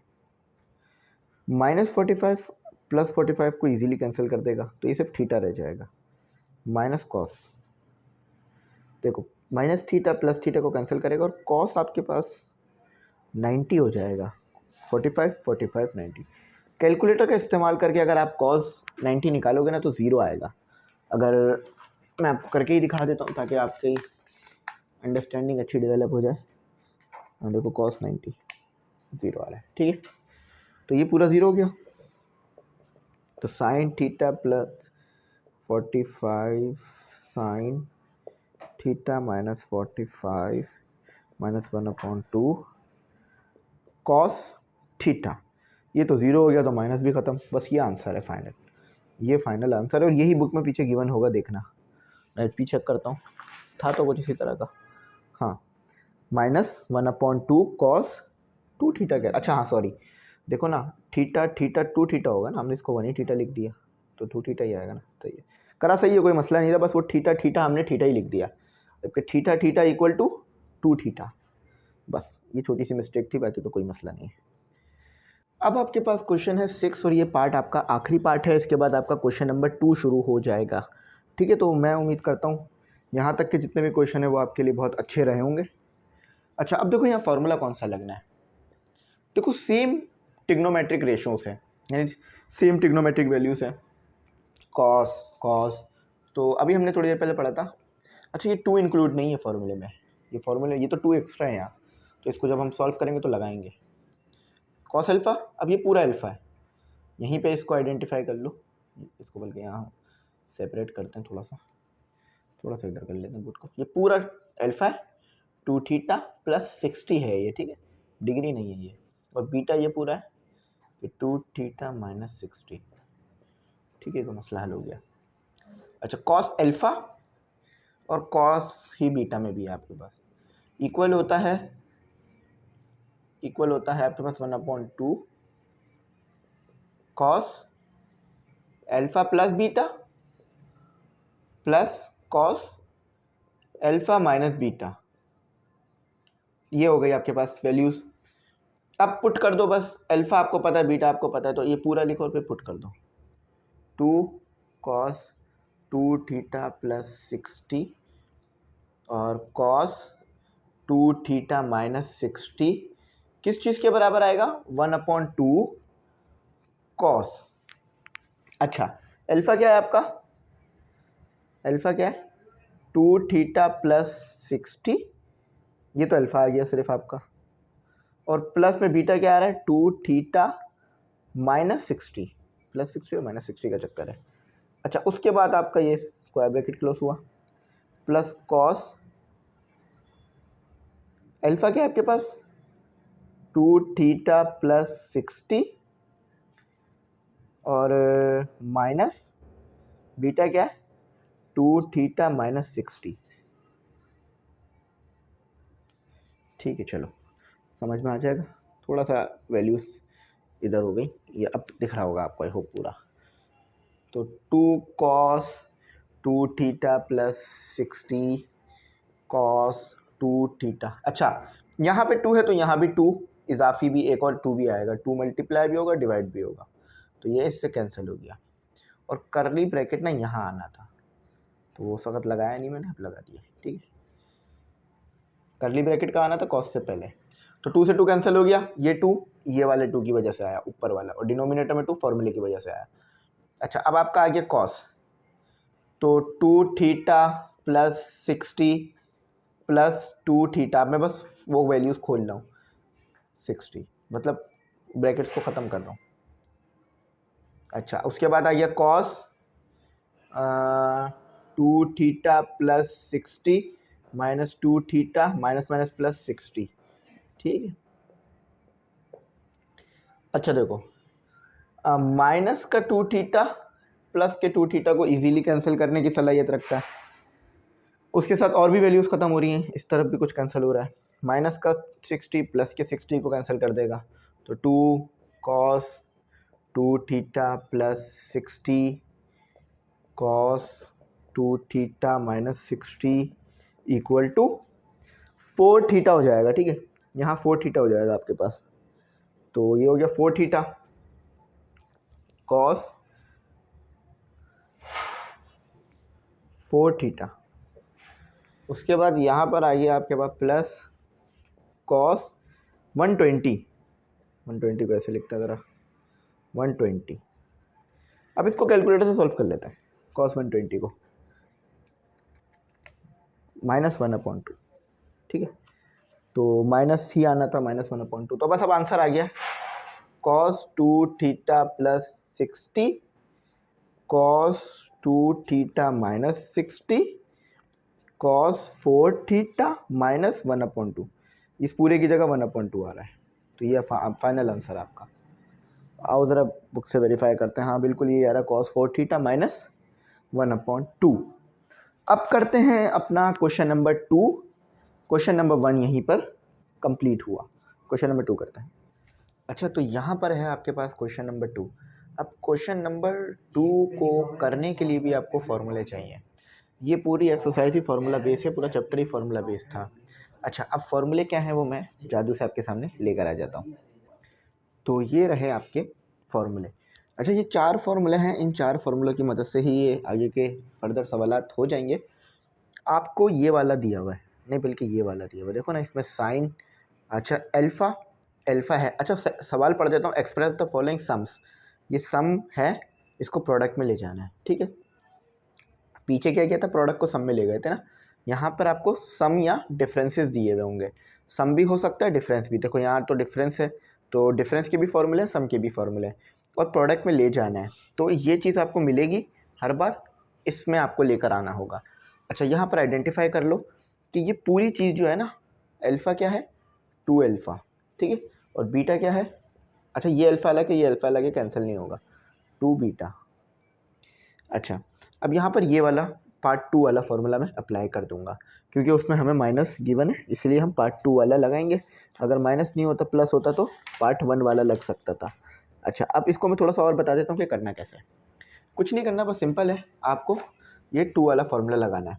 -45 प्लस 45 को इजीली कैंसिल कर देगा, तो ये सिर्फ थीटा रह जाएगा, माइनस कॉस, देखो माइनस थीटा प्लस थीटा को कैंसिल करेगा और कॉस आपके पास 90 हो जाएगा, 45 45 90। कैलकुलेटर का इस्तेमाल करके अगर आप कॉस 90 निकालोगे ना तो ज़ीरो आएगा। अगर मैं आपको करके ही दिखा देता हूँ ताकि आपकी अंडरस्टैंडिंग अच्छी डेवलप हो जाए। देखो कॉस 90 ज़ीरो आ रहा है, ठीक है, तो ये पूरा ज़ीरो हो गया। तो sign theta plus 45 sine theta minus 45 minus 1/2 cos theta, ये तो ज़ीरो हो गया तो माइनस भी ख़त्म। बस ये आंसर है फाइनल, ये फाइनल आंसर है और यही बुक में पीछे गिवन होगा, देखना मैं भी चेक करता हूँ, था तो कुछ इसी तरह का। हाँ, -1/2 कॉस 2 थीटा क्या, अच्छा हाँ सॉरी, देखो ना थीटा थीटा 2 थीटा होगा ना, हमने इसको 1 ही थीटा लिख दिया तो 2 थीटा ही आएगा ना, तो ये करा सही है, कोई मसला नहीं था, बस वो थीटा थीटा हमने थीटा ही लिख दिया, जबकि theta theta equal to 2 theta, बस ये छोटी सी मिस्टेक थी, बाकी तो कोई मसला नहीं है। अब आपके पास क्वेश्चन है 6 और ये पार्ट आपका आखिरी पार्ट है, इसके बाद आपका क्वेश्चन नंबर 2 शुरू हो जाएगा, ठीक है। तो मैं उम्मीद करता हूँ यहाँ तक के जितने भी क्वेश्चन है वो आपके लिए बहुत अच्छे रहे होंगे। अच्छा, अब देखो यहाँ फार्मूला कौन सा लगना है, देखो सेम टिग्नोमेट्रिक रेशोस हैं, यानी सेम टिग्नोमेट्रिक वैल्यूज़ हैं, कॉस कॉस, तो अभी हमने थोड़ी देर पहले पढ़ा था। अच्छा, ये 2 इंक्लूड नहीं है फार्मूले में, ये फार्मूले ये तो 2 एक्स्ट्रा है यहाँ, तो इसको जब हम सॉल्व करेंगे तो लगाएंगे कॉस अल्फ़ा। अब ये पूरा अल्फ़ा है, यहीं पे इसको आइडेंटिफाई कर लो, इसको बल्कि यहाँ सेपरेट करते हैं, थोड़ा सा इधर कर लेते हैं बुट को, ये पूरा अल्फ़ा है, 2 थीटा प्लस 60 है ये, ठीक है, डिग्री नहीं है ये, और बीटा ये पूरा है, ये 2 थीटा माइनस 60, ठीक है, तो मसला हल हो गया। अच्छा, कॉस अल्फ़ा और कॉस ही बीटा में भी है आपके पास, इक्वल होता है आपके पास 1/2 cos alpha plus beta plus cos alpha minus beta, ये हो गई आपके पास वैल्यूज़। अब पुट कर दो, बस अल्फ़ा आपको पता है बीटा आपको पता है, तो ये पूरा लिखो और फिर पुट कर दो, 2 कॉस 2 थीटा प्लस 60 और कॉस 2 थीटा माइनस 60 किस चीज़ के बराबर आएगा, 1/2 कॉस। अच्छा, अल्फ़ा क्या है आपका, अल्फ़ा क्या है 2 थीटा प्लस 60, ये तो अल्फ़ा आ गया सिर्फ आपका, और प्लस में बीटा क्या आ रहा है 2 थीटा माइनस 60, प्लस 60 और माइनस 60 का चक्कर है। अच्छा, उसके बाद आपका ये स्क्वायर ब्रैकेट क्लोज हुआ, प्लस कॉस अल्फ़ा क्या है आपके पास 2 थीटा प्लस 60 और माइनस बीटा क्या है 2 थीटा माइनस 60, ठीक है, चलो समझ में आ जाएगा। थोड़ा सा वैल्यूज़ इधर हो गई, ये अब दिख रहा होगा आपको, आई होप पूरा। तो 2 cos 2 theta plus 60 cos 2 theta. अच्छा, यहाँ पे 2 है तो यहाँ भी 2 इजाफी भी एक और 2 भी आएगा, 2 मल्टीप्लाई भी होगा डिवाइड भी होगा, तो ये इससे कैंसिल हो गया, और कर्ली ब्रैकेट ना यहाँ आना था तो वो उस वक्त लगाया नहीं मैंने, अब लगा दिया, ठीक है। कर्ली ब्रैकेट का आना था कॉस से पहले, तो 2 से 2 कैंसिल हो गया, ये 2 ये वाले 2 की वजह से आया ऊपर वाला, और डिनोमिनेटर में 2 फॉर्मूले की वजह से आया। अच्छा, अब आपका आ गया कॉस, तो 2 थीटा प्लस 60 प्लस 2 थीटा, मैं बस वो वैल्यूज़ खोल रहा हूँ, 60 मतलब ब्रैकेट्स को ख़त्म कर रहा हूँ। अच्छा, उसके बाद आ गया cos 2 theta plus 60 minus 2 theta minus minus plus 60, ठीक है। अच्छा देखो, माइनस का 2 थीटा प्लस के 2 थीटा को इजीली कैंसिल करने की सलाहियत रखता है। उसके साथ और भी वैल्यूज़ ख़त्म हो रही हैं, इस तरफ भी कुछ कैंसिल हो रहा है। माइनस का 60 प्लस के 60 को कैंसिल कर देगा, तो 2 cos 2 theta plus 60 cos 2 theta minus 60 equal to 4 theta हो जाएगा, ठीक है। यहाँ 4 थीटा हो जाएगा आपके पास, तो ये हो गया 4 थीटा कॉस 4 थीटा। उसके बाद यहाँ पर आइए आपके पास प्लस कॉस 120 को ऐसे लिखते हैं ज़रा, 120। अब इसको कैलकुलेटर से सॉल्व कर लेते हैं, कॉस 120 को -1/2, ठीक है। तो माइनस ही आना था, -1/2, तो बस अब आंसर आ गया, cos 2 theta plus 60 cos 2 theta minus 60 cos 4 theta minus 1/2। इस पूरे की जगह 1/2 आ रहा है, तो ये फाइनल आंसर आपका। आओ ज़रा बुक से वेरीफाई करते हैं, हाँ बिल्कुल ये आ रहा है, कॉस 4 थीटा माइनस 1/2। अब करते हैं अपना क्वेश्चन नंबर 2। क्वेश्चन नंबर 1 यहीं पर कंप्लीट हुआ, क्वेश्चन नंबर 2 करते हैं। अच्छा, तो यहाँ पर है आपके पास क्वेश्चन नंबर 2। अब क्वेश्चन नंबर 2 को करने के लिए भी आपको फॉर्मूले चाहिए। ये पूरी एक्सरसाइज ही फार्मूला बेस है, पूरा चैप्टर ही फार्मूला बेस था। अच्छा, अब फार्मूले क्या है वो मैं जादू से आपके सामने लेकर आ जाता हूँ। तो ये रहे आपके फार्मूले। अच्छा, ये 4 फार्मूले हैं, इन 4 फार्मूलों की मदद से ही ये आगे के फर्दर सवालात हो जाएंगे। आपको ये वाला दिया हुआ है, नहीं बल्कि ये वाला दिया हुआ है, देखो ना इसमें साइन, अच्छा अल्फ़ा है। अच्छा, सवाल पढ़ देता हूँ, एक्सप्रेस द फॉलोइंग सम्स। ये सम है, इसको प्रोडक्ट में ले जाना है, ठीक है। पीछे क्या किया था, प्रोडक्ट को सम में ले गए थे ना। यहाँ पर आपको सम या डिफरेंसेस दिए हुए होंगे, सम भी हो सकता है डिफरेंस भी। देखो यहाँ तो डिफरेंस है, तो डिफरेंस के भी फॉर्मूले हैं, सम के भी फॉर्मूले हैं, और प्रोडक्ट में ले जाना है। तो ये चीज़ आपको मिलेगी हर बार, इसमें आपको लेकर आना होगा। अच्छा, यहाँ पर आइडेंटिफाई कर लो कि ये पूरी चीज़ जो है ना, अल्फ़ा क्या है, 2 अल्फ़ा, ठीक है, और बीटा क्या है, अच्छा ये अल्फ़ा अलग है, ये अल्फ़ा अलग है, कैंसिल नहीं होगा, 2 बीटा। अच्छा, अब यहाँ पर ये वाला पार्ट 2 वाला फार्मूला मैं अप्लाई कर दूंगा, क्योंकि उसमें हमें माइनस गिवन है, इसलिए हम पार्ट 2 वाला लगाएंगे। अगर माइनस नहीं होता प्लस होता तो पार्ट 1 वाला लग सकता था। अच्छा, अब इसको मैं थोड़ा सा और बता देता हूँ कि करना कैसे है। कुछ नहीं करना, बस सिंपल है, आपको ये 2 वाला फार्मूला लगाना है।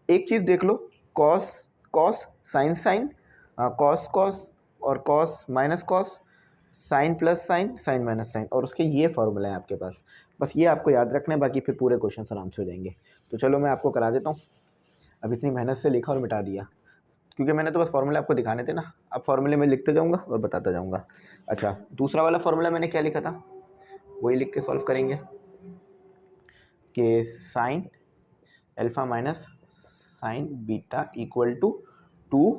एक चीज़ देख लो, cos cos sine sine, cos cos और cos minus cos, sine plus sine, sine minus sine, और उसके ये फार्मूला है आपके पास। बस ये आपको याद रखना है, बाकी फिर पूरे क्वेश्चन आराम से हो जाएंगे। तो चलो मैं आपको करा देता हूँ। अब इतनी मेहनत से लिखा और मिटा दिया, क्योंकि मैंने तो बस फार्मूले आपको दिखाने थे ना। अब फार्मूले में लिखते जाऊँगा और बताता जाऊँगा। अच्छा, दूसरा वाला फार्मूला मैंने क्या लिखा था, वही लिख के सॉल्व करेंगे कि sine alpha minus sine beta equal to 2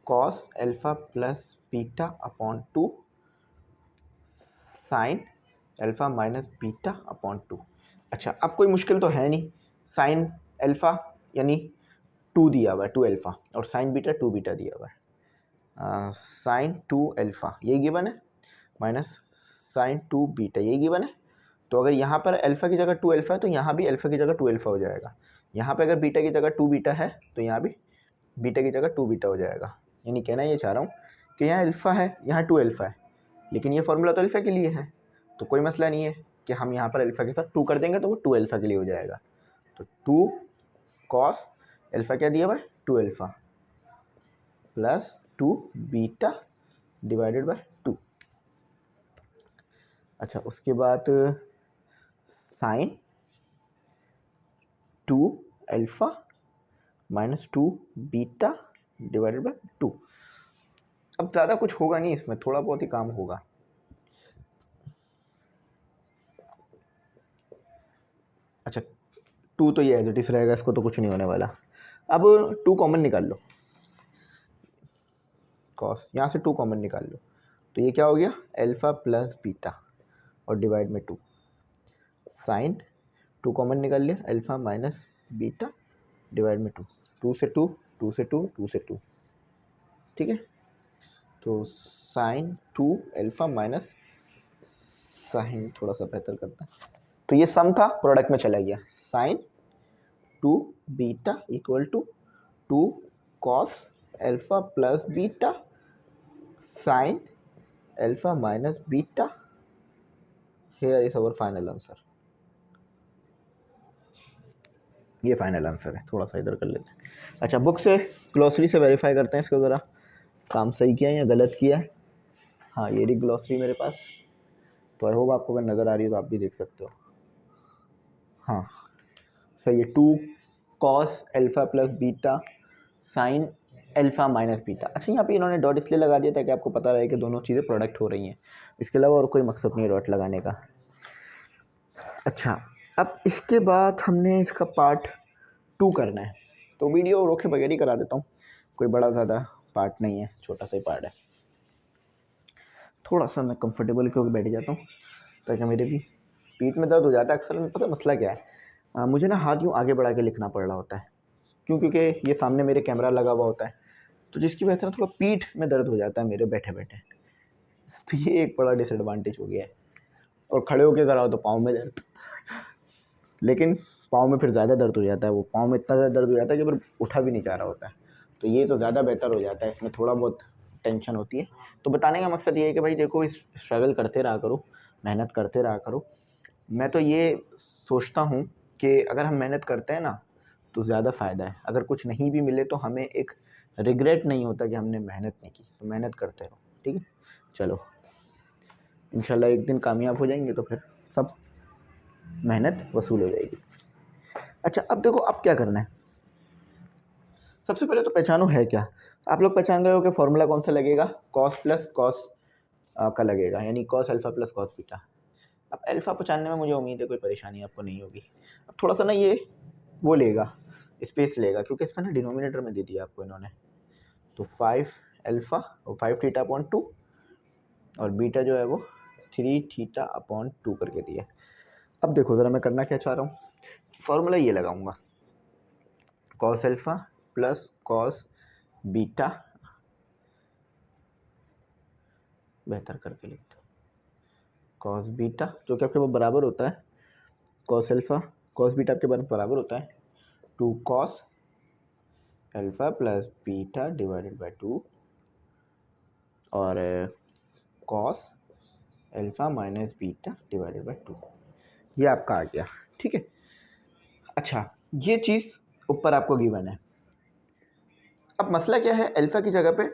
cos alpha plus beta upon 2 sine alpha minus beta upon 2। अच्छा, अब कोई मुश्किल तो है नहीं, साइन अल्फ़ा यानी 2 दिया हुआ है, 2 अल्फ़ा, और साइन बीटा 2 बीटा दिया हुआ है। साइन 2 अल्फ़ा ये गिवन है, माइनस साइन 2 बीटा ये गिवन है। तो अगर यहाँ पर अल्फ़ा की जगह 2 अल्फ़ा है, तो यहाँ भी अल्फ़ा की जगह 2 अल्फ़ा हो जाएगा। यहाँ पे अगर बीटा की जगह 2 बीटा है, तो यहाँ भी बीटा की जगह 2 बीटा हो जाएगा। यानी कहना ये चाह रहा हूँ कि यहाँ अल्फ़ा है, यहाँ 2 अल्फ़ा है, लेकिन ये फार्मूला तो अल्फ़ा के लिए है, तो कोई मसला नहीं है कि हम यहाँ पर अल्फ़ा के साथ 2 कर देंगे तो वो 2 अल्फ़ा के लिए हो जाएगा। तो 2 कॉस अल्फ़ा क्या दिया हुआ है, 2 alpha plus 2 beta divided by 2। अच्छा, उसके बाद sine 2 alpha minus 2 beta divided by 2। अब ज़्यादा कुछ होगा नहीं इसमें, थोड़ा बहुत ही काम होगा। अच्छा, टू तो ये एज इट इज रहेगा, इसको तो कुछ नहीं होने वाला। अब टू कॉमन निकाल लो, कॉस यहाँ से टू कॉमन निकाल लो, तो ये क्या हो गया अल्फ़ा प्लस बीटा और डिवाइड में टू, साइन टू कॉमन निकाल लिया, अल्फ़ा माइनस बीटा डिवाइड में टू, टू से टू, टू से टू, टू से टू, ठीक है। तो sine two alpha minus sine थोड़ा सा बेहतर करता है, तो ये सम था प्रोडक्ट में चला गया, sine two beta equal to two cos alpha plus beta sine alpha minus beta, here is our final answer. ये फाइनल आंसर है, थोड़ा सा इधर कर लेते हैं। अच्छा, बुक से ग्लॉसरी से वेरीफाई करते हैं इसको ज़रा, काम सही किया है या गलत किया है। हाँ, ये रही ग्लॉसरी मेरे पास, तो आई होप आपको अगर नज़र आ रही है तो आप भी देख सकते हो। हाँ सही है, two cos alpha plus beta sine alpha minus beta. अच्छा, यहाँ पे इन्होंने डॉट इसलिए लगा दिया ताकि आपको पता रहे कि दोनों चीज़ें प्रोडक्ट हो रही हैं, इसके अलावा और कोई मकसद नहीं है डॉट लगाने का। अच्छा, अब इसके बाद हमने इसका पार्ट टू करना है, तो वीडियो रोके बगैर ही करा देता हूँ, कोई बड़ा ज़्यादा पार्ट नहीं है, छोटा सा ही पार्ट है। थोड़ा सा मैं कंफर्टेबल होकर बैठ जाता हूँ ताकि मेरे भी पीठ में दर्द हो जाता है अक्सर। में पता मसला क्या है, मुझे ना हाथ यूँ आगे बढ़ा के लिखना पड़ रहा होता है, क्योंकि ये सामने मेरे कैमरा लगा हुआ होता है, तो जिसकी वजह से ना थोड़ा पीठ में दर्द हो जाता है मेरे बैठे बैठे, तो ये एक बड़ा डिसएडवांटेज हो गया है। और खड़े होकर कराओ तो पाँव में दर्द, लेकिन पाँव में फिर ज़्यादा दर्द हो जाता है, वो पाँव में इतना ज़्यादा दर्द हो जाता है कि फिर उठा भी नहीं जा रहा होता है, तो ये तो ज़्यादा बेहतर हो जाता है, इसमें थोड़ा बहुत टेंशन होती है। तो बताने का मकसद ये है कि भाई देखो, इस स्ट्रगल करते रहा करो, मेहनत करते रहा करो। मैं तो ये सोचता हूँ कि अगर हम मेहनत करते हैं ना तो ज़्यादा फ़ायदा है, अगर कुछ नहीं भी मिले तो हमें एक रिग्रेट नहीं होता कि हमने मेहनत नहीं की, तो मेहनत करते रहो, ठीक है। चलो, इंशाल्लाह एक दिन कामयाब हो जाएंगे तो फिर सब मेहनत वसूल हो जाएगी। अच्छा, अब देखो अब क्या करना है, सबसे पहले तो पहचानो है क्या। आप लोग पहचान गए हो कि फॉर्मूला कौन सा लगेगा, कॉस प्लस कॉस का लगेगा, यानी cos alpha plus cos beta. अब अल्फ़ा पहचानने में मुझे उम्मीद है कोई परेशानी आपको नहीं होगी। अब थोड़ा सा ना ये वो लेगा, स्पेस लेगा, क्योंकि इसमें ना डिनोमिनेटर में दे दिया आपको इन्होंने, तो 5 अल्फ़ा और 5 थीटा अपॉन 2 और बीटा जो है वो 3 थीटा अपॉन 2 करके दिया। अब देखो ज़रा मैं करना क्या चाह रहा हूँ, फॉर्मूला ये लगाऊंगा, cos alpha plus cos beta, बेहतर करके लिखता हूँ, कॉस बीटा जो कि आपके पास बराबर होता है, कॉस अल्फ़ा कॉस बीटा आपके बराबर होता है 2 cos alpha plus beta divided by 2 और cos alpha minus beta divided by 2, ये आपका आ गया, ठीक है। अच्छा, ये चीज़ ऊपर आपको गिवन है। अब मसला क्या है, अल्फ़ा की जगह पे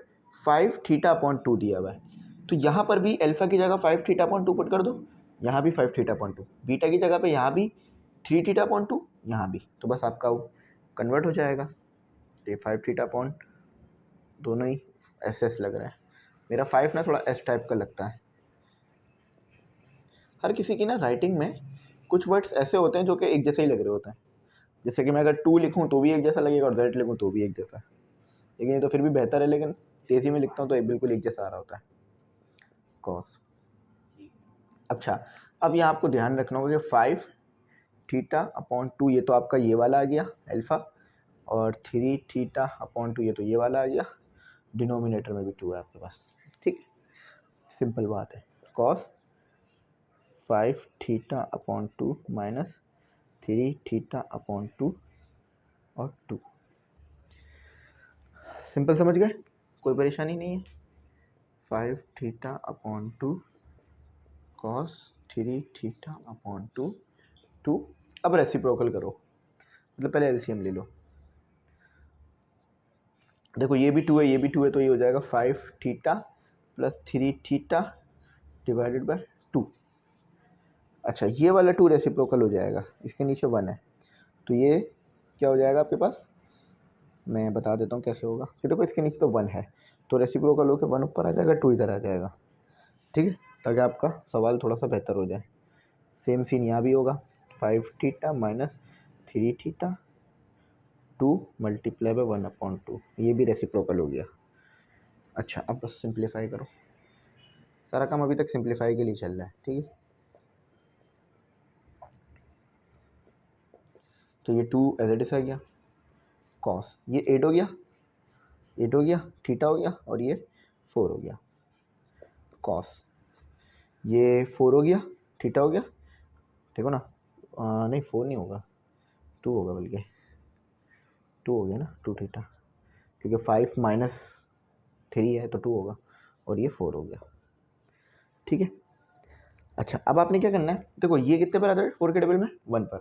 5 थीटा अपॉन 2 दिया हुआ है, तो यहाँ पर भी अल्फ़ा की जगह 5 थीटा अपॉन 2 पुट कर दो, यहाँ भी 5 थीटा अपॉन 2, बीटा की जगह पे यहाँ भी 3 थीटा अपॉन 2, यहाँ भी, तो बस आपका वो कन्वर्ट हो जाएगा। ये 5 थीटा अपॉन दोनों ही एस लग रहा है, मेरा 5 ना थोड़ा एस टाइप का लगता है। हर किसी की ना राइटिंग में कुछ वर्ड्स ऐसे होते हैं जो कि एक जैसे ही लग रहे होते हैं, जैसे कि मैं अगर 2 लिखूँ तो भी एक जैसा लगेगा और Z लिखूँ तो भी एक जैसा, लेकिन ये तो फिर भी बेहतर है, लेकिन तेज़ी में लिखता हूँ तो बिल्कुल एक जैसा आ रहा होता है कॉस। अच्छा, अब यहाँ आपको ध्यान रखना होगा कि 5 थीटा अपॉन 2 ये तो आपका ये वाला आ गया अल्फ़ा, और 3 थीटा अपॉन 2 ये तो ये वाला आ गया, डिनोमिनेटर में भी 2 है आपके पास, ठीक है, सिंपल बात है। Cos 5 theta upon 2 minus 3 theta upon 2 और 2, सिंपल समझ गए, कोई परेशानी नहीं है। 5 theta upon 2 cos 3 theta upon 2 2, अब रेसिप्रोकल करो, मतलब पहले एलसीएम ले लो, देखो ये भी 2 है ये भी 2 है, तो ये हो जाएगा 5 theta plus 3 theta divided by 2। अच्छा, ये वाला 2 रेसिप्रोकल हो जाएगा, इसके नीचे 1 है, तो ये क्या हो जाएगा आपके पास, मैं बता देता हूँ कैसे होगा, कि देखो इसके नीचे तो 1 है, तो रेसिप्रोकल होकर 1 ऊपर आ जाएगा, 2 इधर आ जाएगा, ठीक है, ताकि आपका सवाल थोड़ा सा बेहतर हो जाए। सेम सीन यहाँ भी होगा, 5 theta minus 3 theta 2 multiply by 1/2, ये भी रेसिप्रोकल हो गया। अच्छा अब बस सिंप्लीफाई करो, सारा काम अभी तक सिंप्लीफाई के लिए चल रहा है, ठीक है। तो ये 2 एज इट इज आ गया, कॉस ये 8 हो गया, 8 हो गया, थीटा हो गया, और ये 4 हो गया, कॉस ये 4 हो गया, थीटा हो गया, देखो ना नहीं 4 नहीं होगा, 2 होगा, बल्कि 2 हो गया ना, 2 थीटा, क्योंकि 5 माइनस 3 है तो 2 होगा, और ये 4 हो गया, ठीक है। अच्छा अब आपने क्या करना है, देखो ये कितने पर आता है 4 के टेबल में 1 पर,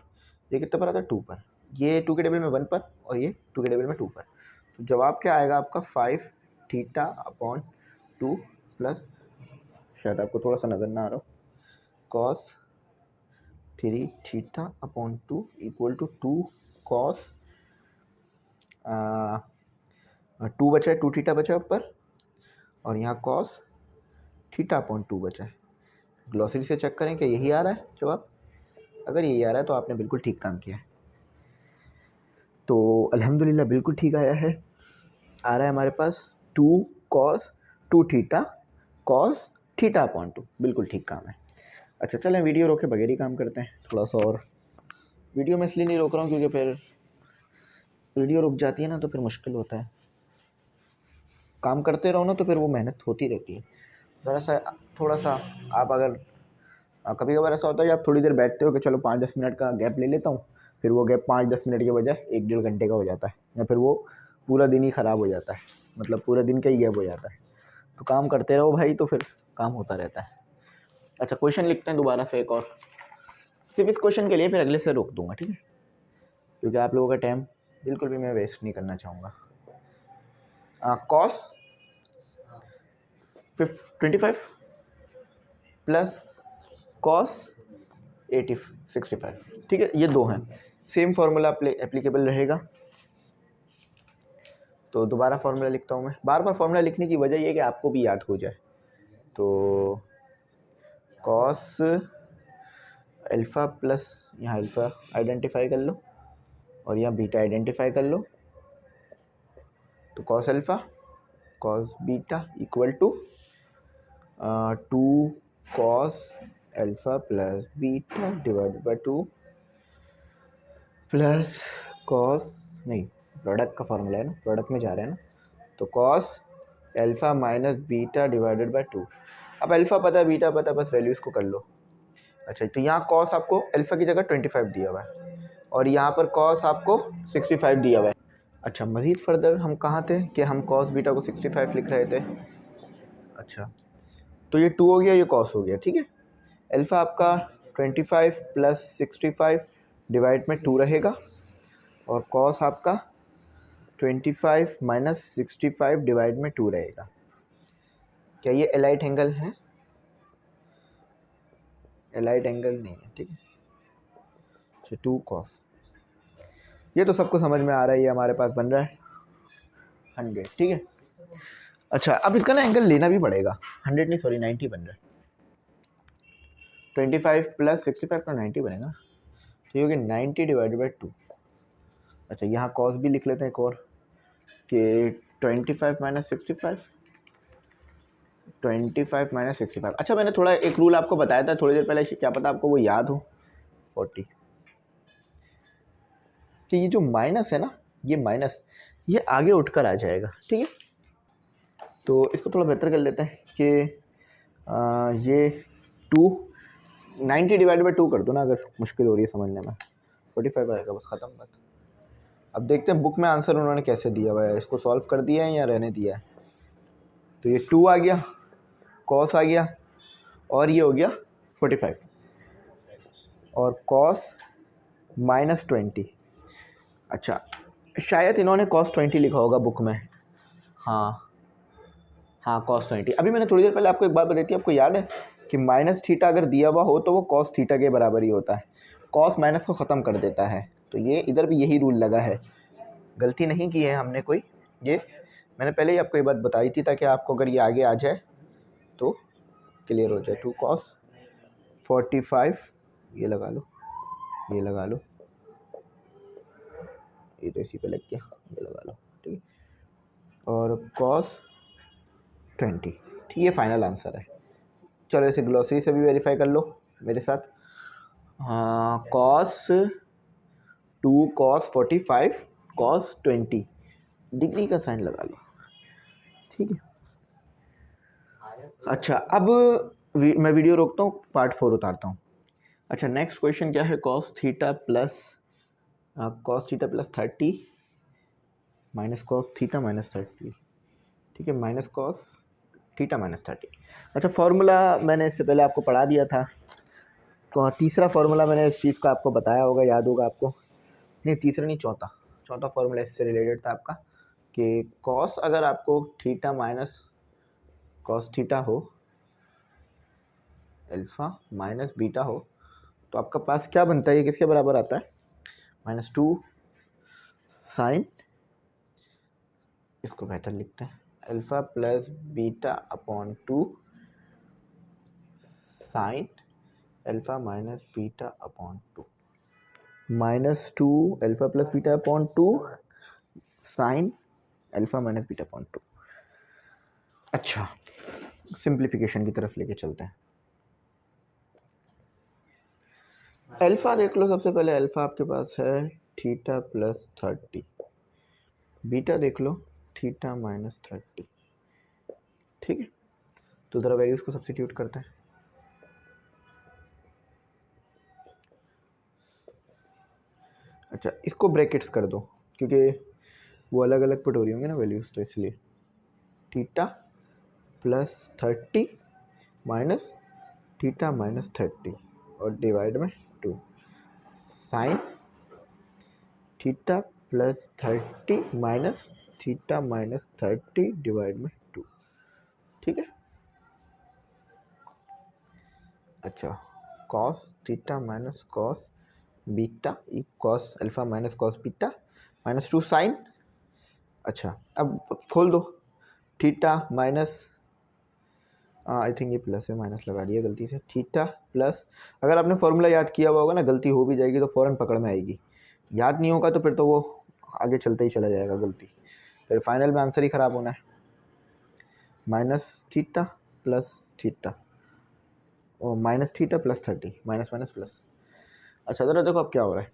ये कितने पर आता है 2 पर, ये 2 के टेबल में 1 पर, और ये 2 के टेबल में 2 पर। तो जवाब क्या आएगा आपका 5 थीटा अपॉन 2 प्लस, शायद आपको थोड़ा सा नज़र ना आ रहा हो, cos 3 theta upon 2 equal to 2 cos 2 बचा है, 2 थीटा बचा है ऊपर, और यहाँ कॉस थीटा अपॉन 2 बचा है। ग्लॉसरी से चेक करें कि यही आ रहा है जवाब, अगर यही आ रहा है तो आपने बिल्कुल ठीक काम किया है। तो अल्हम्दुलिल्लाह बिल्कुल ठीक आया है, आ रहा है हमारे पास 2 cos 2 theta cos theta upon 2, बिल्कुल ठीक काम है। अच्छा चलें वीडियो रोके बगैर ही काम करते हैं थोड़ा सा, और वीडियो में इसलिए नहीं रोक रहा हूँ क्योंकि फिर वीडियो रुक जाती है ना तो फिर मुश्किल होता है, काम करते रहो ना तो फिर वो मेहनत होती रहती है। ज़रा सा थोड़ा सा आप अगर कभी कभार ऐसा होता है कि आप थोड़ी देर बैठते हो कि चलो 5-10 मिनट का गैप ले लेता हूँ, फिर वो गैप 5-10 मिनट के बजाय 1-1.5 घंटे का हो जाता है, या फिर वो पूरा दिन ही ख़राब हो जाता है, मतलब पूरा दिन का ही गैप हो जाता है। तो काम करते रहो भाई, तो फिर काम होता रहता है। अच्छा क्वेश्चन लिखते हैं दोबारा से एक और, सिर्फ इस क्वेश्चन के लिए, फिर अगले से रोक दूंगा, ठीक है, क्योंकि आप लोगों का टाइम बिल्कुल भी मैं वेस्ट नहीं करना चाहूँगा। कॉस 25 प्लस कॉस 65, ठीक है, ये दो हैं, सेम फार्मूला एप्लीकेबल रहेगा। तो दोबारा फार्मूला लिखता हूँ मैं, बार बार फार्मूला लिखने की वजह ये कि आपको भी याद हो जाए। तो कॉस अल्फ़ा प्लस, यहाँ अल्फ़ा आइडेंटिफाई कर लो और यहाँ बीटा आइडेंटिफाई कर लो, तो cos alpha cos beta equal to 2 cos alpha plus beta divided by 2 plus cos, नहीं प्रोडक्ट का फार्मूला है ना, प्रोडक्ट में जा रहे हैं ना, तो cos alpha minus beta divided by 2। अब अल्फ़ा पता है बीटा पता है, बस वैल्यूज़ को कर लो। अच्छा तो यहाँ कॉस आपको अल्फ़ा की जगह 25 दिया हुआ है, और यहाँ पर कॉस आपको 65 दिया हुआ है। अच्छा मज़ीद फर्दर हम कहाँ थे कि हम कॉस बीटा को 65 लिख रहे थे। अच्छा तो ये 2 हो गया, ये कॉस हो गया, ठीक है। अल्फ़ा आपका 25 प्लस 65 डिवाइड में 2 रहेगा, और कॉस आपका 25 माइनस 65 डिवाइड में 2 रहेगा। क्या ये एलाइट एंगल है? एलाइट एंगल नहीं है, ठीक है। अच्छा 2 कॉस, ये तो सबको समझ में आ रहा है, ये हमारे पास बन रहा है 100, ठीक है। अच्छा अब इसका ना एंगल लेना भी पड़ेगा, 100 नहीं सॉरी 90 बन रहा है, 25 प्लस 65 का 90 बनेगा, तो ये होगी 90 डिवाइडेड बाई 2। अच्छा यहाँ कॉस भी लिख लेते हैं एक और, कि 25 माइनस 65, 25 माइनस 65। अच्छा मैंने थोड़ा एक रूल आपको बताया था थोड़ी देर पहले, क्या पता आपको वो याद हो, 40। तो ये जो माइनस है ना, ये माइनस ये आगे उठकर आ जाएगा, ठीक है। तो इसको थोड़ा बेहतर कर लेते हैं कि ये 90 डिवाइड बाई 2 कर दो ना, अगर मुश्किल हो रही है समझने में, 45 आएगा, बस ख़त्म बात। अब देखते हैं बुक में आंसर उन्होंने कैसे दिया हुआ है, इसको सॉल्व कर दिया है या रहने दिया है। तो ये 2 आ गया, कॉस आ गया, और ये हो गया 45, और कॉस माइनस 20। अच्छा शायद इन्होंने कॉस 20 लिखा होगा बुक में, हाँ हाँ कॉस 20। अभी मैंने थोड़ी देर पहले आपको एक बात बताई थी, आपको याद है कि माइनस थीटा अगर दिया हुआ हो तो वो कॉस थीटा के बराबर ही होता है, कॉस माइनस को ख़त्म कर देता है। तो ये इधर भी यही रूल लगा है, गलती नहीं की है हमने कोई, ये मैंने पहले ही आपको ये बात बताई थी ताकि आपको अगर ये आगे आ जाए तो क्लियर हो जाए। 2 कॉस 45, ये लगा लो, ये लगा लो, ये तो इसी पे लग गया, ये लगा लो, ठीक है। और cos 20, ठीक है, फाइनल आंसर है। चलो इसे ग्लॉसरी से भी वेरीफाई कर लो मेरे साथ। हाँ, cos 2 cos 45 cos 20, डिग्री का साइन लगा लो, ठीक है। अच्छा, अब मैं वीडियो रोकता हूँ, पार्ट 4 उतारता हूँ। अच्छा, नेक्स्ट क्वेश्चन क्या है, cos theta plus 30 minus cos theta minus 30, ठीक है, माइनस cos थीटा माइनस 30। अच्छा, फॉर्मूला मैंने इससे पहले आपको पढ़ा दिया था, तो तीसरा फार्मूला मैंने इस चीज़ का आपको बताया होगा, याद होगा आपको, नहीं तीसरा नहीं, चौथा फार्मूला इससे रिलेटेड था आपका, कि cos अगर आपको थीटा माइनस cos थीटा हो, अल्फ़ा माइनस बीटा हो, तो आपका पास क्या बनता है, ये किसके बराबर आता है, -2 साइन, इसको बेहतर लिखते हैं, alpha plus beta upon 2 sine alpha minus beta upon 2, -2 alpha plus beta upon 2 sine alpha minus beta upon 2। अच्छा, सिंप्लीफिकेशन की तरफ लेके चलते हैं। अल्फ़ा देख लो, सबसे पहले अल्फ़ा आपके पास है थीटा प्लस 30, बीटा देख लो थीटा माइनस 30, ठीक है। तो ज़रा वैल्यूज़ को सब्स्टिट्यूट करते हैं। अच्छा, इसको ब्रैकेट्स कर दो, क्योंकि वो अलग अलग पुट हो रही होंगी ना वैल्यूज़, तो इसलिए theta plus 30 minus theta minus 30 और डिवाइड में 2 sine theta plus 30 minus theta minus 30 divide में 2, ठीक है। अच्छा, cos theta minus cos beta cos alpha minus cos beta minus 2 sine. अच्छा, अब खोल दो, थीटा माइनस, आई थिंक ये प्लस है, माइनस लगा दिया गलती से, थीटा प्लस, अगर आपने फॉर्मूला याद किया हुआ होगा ना, गलती हो भी जाएगी तो फ़ौरन पकड़ में आएगी, याद नहीं होगा तो फिर तो वो आगे चलते ही चला जाएगा गलती, फिर फाइनल में आंसर ही ख़राब होना है। माइनस थीटा प्लस थीटा और minus theta plus 30, minus minus plus. अच्छा, ज़रा देखो अब क्या हो रहा है,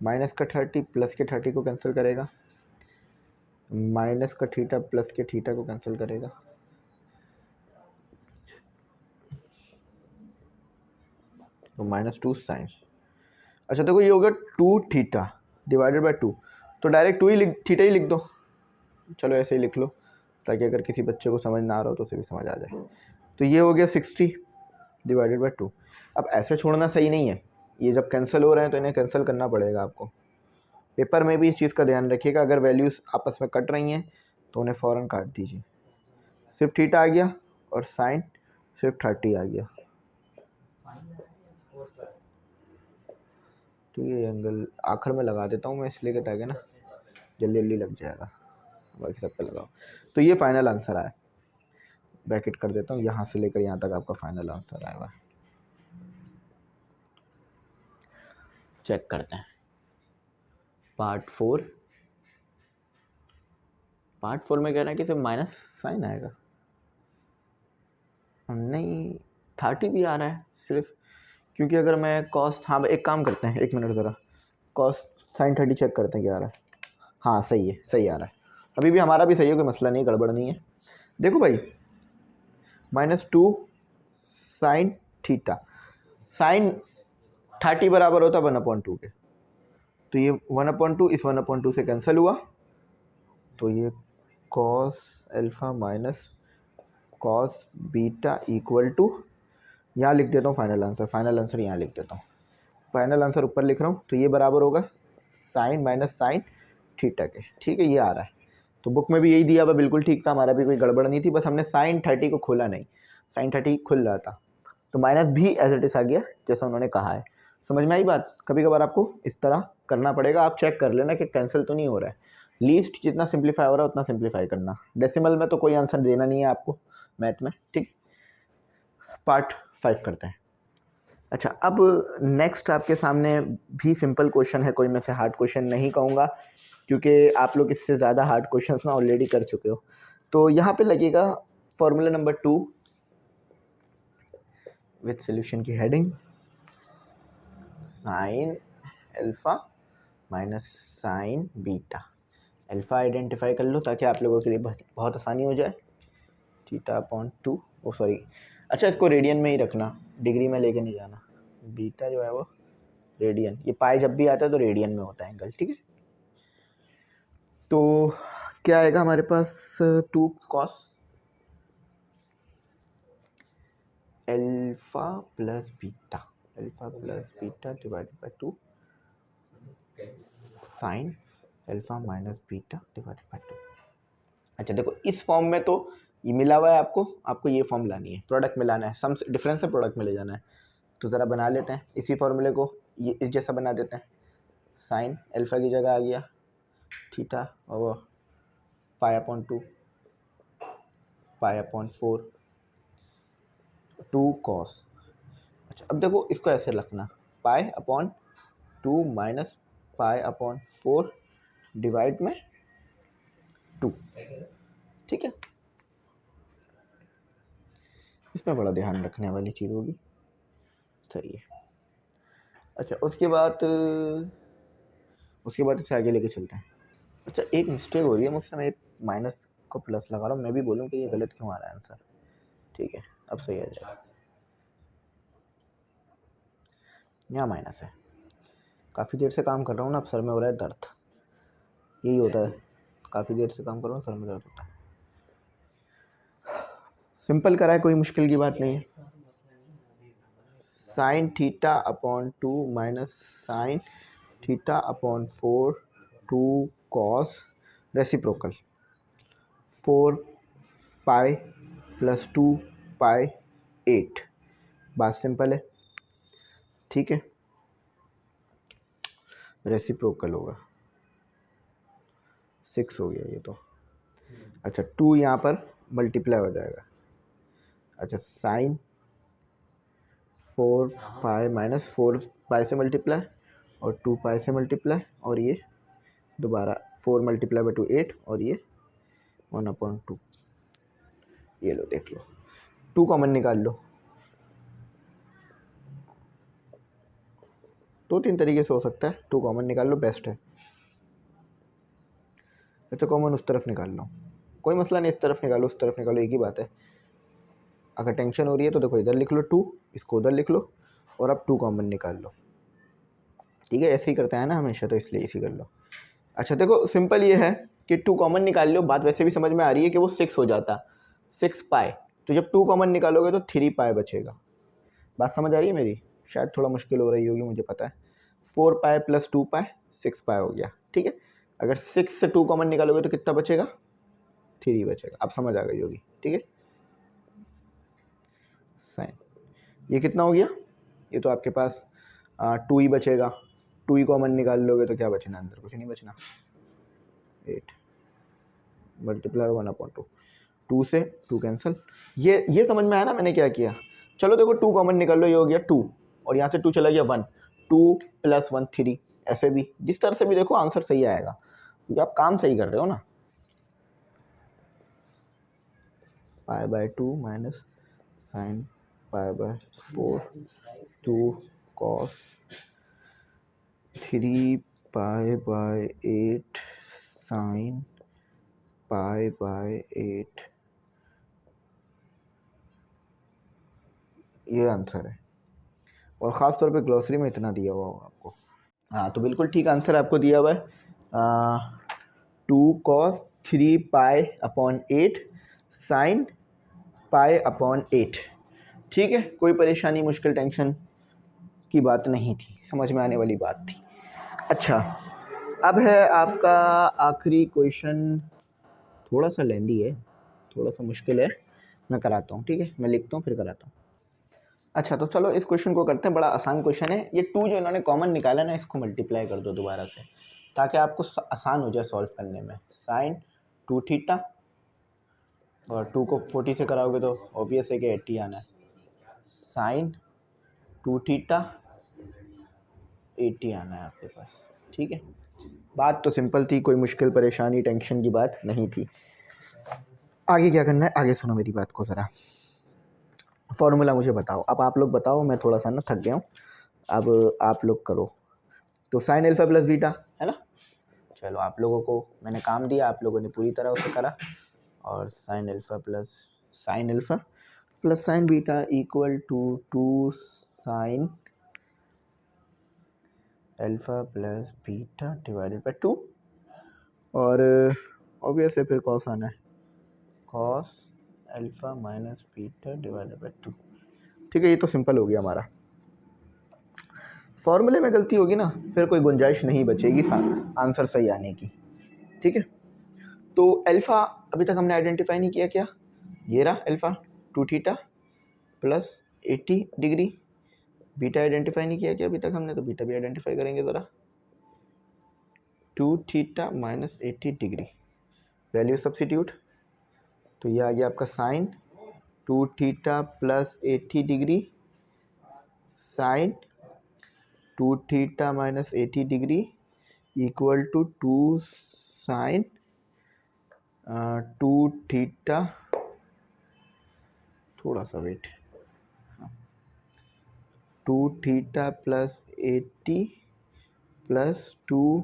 माइनस का 30 प्लस के 30 को कैंसिल करेगा, माइनस का थीटा प्लस के थीटा को कैंसिल करेगा, तो -2 साइन। अच्छा देखो, ये हो गया 2 थीटा डिवाइडेड बाय 2, तो डायरेक्ट 2 ही थीटा ही लिख दो, चलो ऐसे ही लिख लो, ताकि अगर किसी बच्चे को समझ ना आ रहा हो तो उसे भी समझ आ जाए। तो ये हो गया 60 डिवाइडेड बाय 2। अब ऐसे छोड़ना सही नहीं है, ये जब कैंसिल हो रहे हैं तो इन्हें कैंसिल करना पड़ेगा आपको। पेपर में भी इस चीज़ का ध्यान रखिएगा, अगर वैल्यूज़ आपस में कट रही हैं तो उन्हें फ़ौरन काट दीजिए। सिर्फ थीटा आ गया और साइन सिर्फ 30 आ गया, ठीक है। एंगल आखिर में लगा देता हूँ मैं, इसलिए कि ताकि ना जल्दी जल्दी लग जाएगा, बाकी सब पे लगाओ। तो ये फाइनल आंसर आया, ब्रैकेट कर देता हूँ, यहाँ से लेकर यहाँ तक आपका फाइनल आंसर आया हुआ। चेक करते हैं पार्ट 4 में कह रहे हैं कि सिर्फ माइनस साइन आएगा, नहीं 30 भी आ रहा है सिर्फ, क्योंकि अगर मैं कॉस, हाँ एक काम करते हैं, एक मिनट ज़रा कॉस साइन 30 चेक करते हैं क्या आ रहा है। हाँ सही है, सही आ रहा है, अभी भी हमारा भी सही है, कोई मसला नहीं, गड़बड़ नहीं है। देखो भाई, -2 साइन थीटा, साइन 30 बराबर होता 1/2 के, तो ये 1/2 इस 1/2 से कैंसिल हुआ, तो ये cos alpha minus cos beta equal to, यहाँ लिख देता हूँ फाइनल आंसर यहाँ लिख देता हूँ, फाइनल आंसर ऊपर लिख रहा हूँ, तो ये बराबर होगा साइन माइनस साइन थीटा के, ठीक है, ये आ रहा है। तो बुक में भी यही दिया हुआ, बिल्कुल ठीक था, हमारा भी कोई गड़बड़ नहीं थी, बस हमने साइन 30 को खोला नहीं, साइन 30 खुल रहा था, तो माइनस भी एज इट इज़ आ गया जैसा उन्होंने कहा है। समझ में आई बात? कभी कभार आपको इस तरह करना पड़ेगा, आप चेक कर लेना कि कैंसिल तो नहीं हो रहा है, लीस्ट जितना सिंप्लीफाई हो रहा है उतना सिंप्लीफाई करना, डेसिमल में तो कोई आंसर देना नहीं है आपको मैथ में, ठीक। पार्ट 5 करते हैं। अच्छा, अब नेक्स्ट आपके सामने भी सिंपल क्वेश्चन है, कोई मैं से हार्ड क्वेश्चन नहीं कहूँगा क्योंकि आप लोग इससे ज़्यादा हार्ड क्वेश्चंस ना ऑलरेडी कर चुके हो। तो यहाँ पे लगेगा फॉर्मूला नंबर 2 विथ सोल्यूशन की heading sine alpha minus sine beta. Alpha identify कर लो ताकि आप लोगों के लिए बहुत आसानी हो जाए। थीटा अपॉन 2, ओ सॉरी, अच्छा इसको रेडियन में ही रखना, डिग्री में लेके नहीं जाना। बीटा जो है वो रेडियन, ये पाई जब भी आता है तो रेडियन में होता है एंगल, ठीक है। तो क्या आएगा हमारे पास 2 cos alpha plus beta, alpha plus beta divided by 2 sine alpha minus beta divided by 2। अच्छा देखो, इस फॉर्म में तो ये मिला हुआ है, आपको ये फॉर्म लानी है, प्रोडक्ट में लाना है, सम डिफरेंस से प्रोडक्ट में ले जाना है। तो ज़रा बना लेते हैं इसी फॉर्मूले को, ये इस जैसा बना देते हैं। साइन अल्फा की जगह आ गया थीटा और pi upon 2 pi upon 4 2 cos. अच्छा अब देखो इसको ऐसे रखना, pi upon 2 minus pi upon 4 divide में 2, ठीक है। इसमें बड़ा ध्यान रखने वाली चीज़ होगी, सही है। अच्छा उसके बाद इसे आगे लेके चलते हैं। अच्छा एक मिस्टेक हो रही है मुझसे, मैं माइनस को प्लस लगा रहा हूँ, मैं भी बोलूँ कि ये गलत क्यों आ रहा है आंसर। ठीक है, अब सही आ जाएगा। यहाँ माइनस है, काफ़ी देर से काम कर रहा हूँ ना, अब सर में हो रहा है दर्द, यही होता है, काफ़ी देर से काम कर रहा हूँ, सर में दर्द होता है। सिंपल करा है, कोई मुश्किल की बात नहीं है। Sine theta upon 2 minus sine theta upon 4 2 cos reciprocal 4 pi plus 2 पाई 8। बात सिंपल है, ठीक है। रेसिप्रोकल होगा 6 हो गया ये तो। अच्छा 2 यहाँ पर मल्टीप्लाई हो जाएगा। अच्छा साइन 4 पाई माइनस 4 पाई से मल्टीप्लाई और 2 पाई से मल्टीप्लाई, और ये दोबारा 4 मल्टीप्लाई बाई 2 8, और ये 1/2। ये लो देख लो, 2 कॉमन निकाल लो। 2-3 तरीके से हो सकता है, 2 कॉमन निकाल लो, बेस्ट है। अच्छा कॉमन उस तरफ निकाल लो, कोई मसला नहीं, इस तरफ निकालो उस तरफ निकालो, एक ही बात है। अगर टेंशन हो रही है तो देखो इधर लिख लो 2, इसको उधर लिख लो, और अब 2 कॉमन निकाल लो, ठीक है। ऐसे ही करता है ना हमेशा, तो इसलिए इसी कर लो। अच्छा देखो सिंपल ये है कि 2 कॉमन निकाल लो, बात वैसे भी समझ में आ रही है कि वो 6 हो जाता, 6 पाई, तो जब 2 कॉमन निकालोगे तो 3 पाई बचेगा। बात समझ आ रही है मेरी? शायद थोड़ा मुश्किल हो रही होगी, मुझे पता है। 4 पाई प्लस 2 पाई 6 पाई हो गया, ठीक है। अगर 6 से 2 कॉमन निकालोगे तो कितना बचेगा? 3 बचेगा। अब समझ आ गई होगी, ठीक है। साइन ये कितना हो गया? ये तो आपके पास 2 ही बचेगा। 2 ही कॉमन निकाल लोगे तो क्या बचना, अंदर कुछ नहीं बचना। 8 मल्टीप्लाई 1/2, 2 से 2 कैंसिल। ये समझ में आया ना मैंने क्या किया? चलो देखो 2 कॉमन निकाल लो, ये हो गया 2, और यहाँ से 2 चला गया 1, 2 + 1 3। ऐसे भी जिस तरह से भी देखो आंसर सही आएगा, क्योंकि आप काम सही कर रहे हो ना। π/2 माइनस साइन π/4 2 cos 3 π/8 साइन π/8, ये आंसर है। और ख़ास तौर पे ग्लॉसरी में इतना दिया हुआ होगा आपको। हाँ तो बिल्कुल ठीक आंसर आपको दिया हुआ है। 2 cos 3 π/8 साइन π/8, ठीक है। कोई परेशानी मुश्किल टेंशन की बात नहीं थी, समझ में आने वाली बात थी। अच्छा अब है आपका आखिरी क्वेश्चन, थोड़ा सा लेंदी है, थोड़ा सा मुश्किल है, मैं कराता हूँ, ठीक है। मैं लिखता हूँ फिर कराता हूँ। अच्छा तो चलो इस क्वेश्चन को करते हैं, बड़ा आसान क्वेश्चन है। ये 2 जो इन्होंने कॉमन निकाला ना, इसको मल्टीप्लाई कर दो दोबारा से, ताकि आपको आसान हो जाए सॉल्व करने में। साइन 2 थीटा, और 2 को 40 से कराओगे तो ऑब्वियस है कि 80 आना है। साइन 2 थीटा 80 आना है आपके पास, ठीक है। बात तो सिंपल थी, कोई मुश्किल परेशानी टेंशन की बात नहीं थी। आगे क्या करना है, आगे सुनो मेरी बात को ज़रा। फॉर्मूला मुझे बताओ, अब आप लोग बताओ, मैं थोड़ा सा ना थक गया हूँ, अब आप लोग करो। तो साइन अल्फ़ा प्लस बीटा है ना, चलो आप लोगों को मैंने काम दिया, आप लोगों ने पूरी तरह उसे करा। और sine alpha plus sine beta equal to 2 sine alpha plus beta divided by 2, और ऑब्वियस है फिर कॉस आना है, cos alpha minus beta divided by 2, ठीक है। ये तो सिंपल हो गया हमारा। फॉर्मूले में गलती होगी ना, फिर कोई गुंजाइश नहीं बचेगी आंसर सही आने की, ठीक है। तो अल्फ़ा अभी तक हमने आइडेंटिफाई नहीं किया, क्या ये रहा alpha 2 theta plus 80 degree. Beta identify नहीं किया क्या अभी तक हमने, तो बीटा भी आइडेंटिफाई करेंगे ज़रा। 2 theta minus 80 degree, value substitute, तो ये आ गया आपका sine 2 theta plus 80 degree sine 2 theta minus 80 degree equal to 2 sine 2 theta, थोड़ा सा wait, 2 theta plus 80 plus 2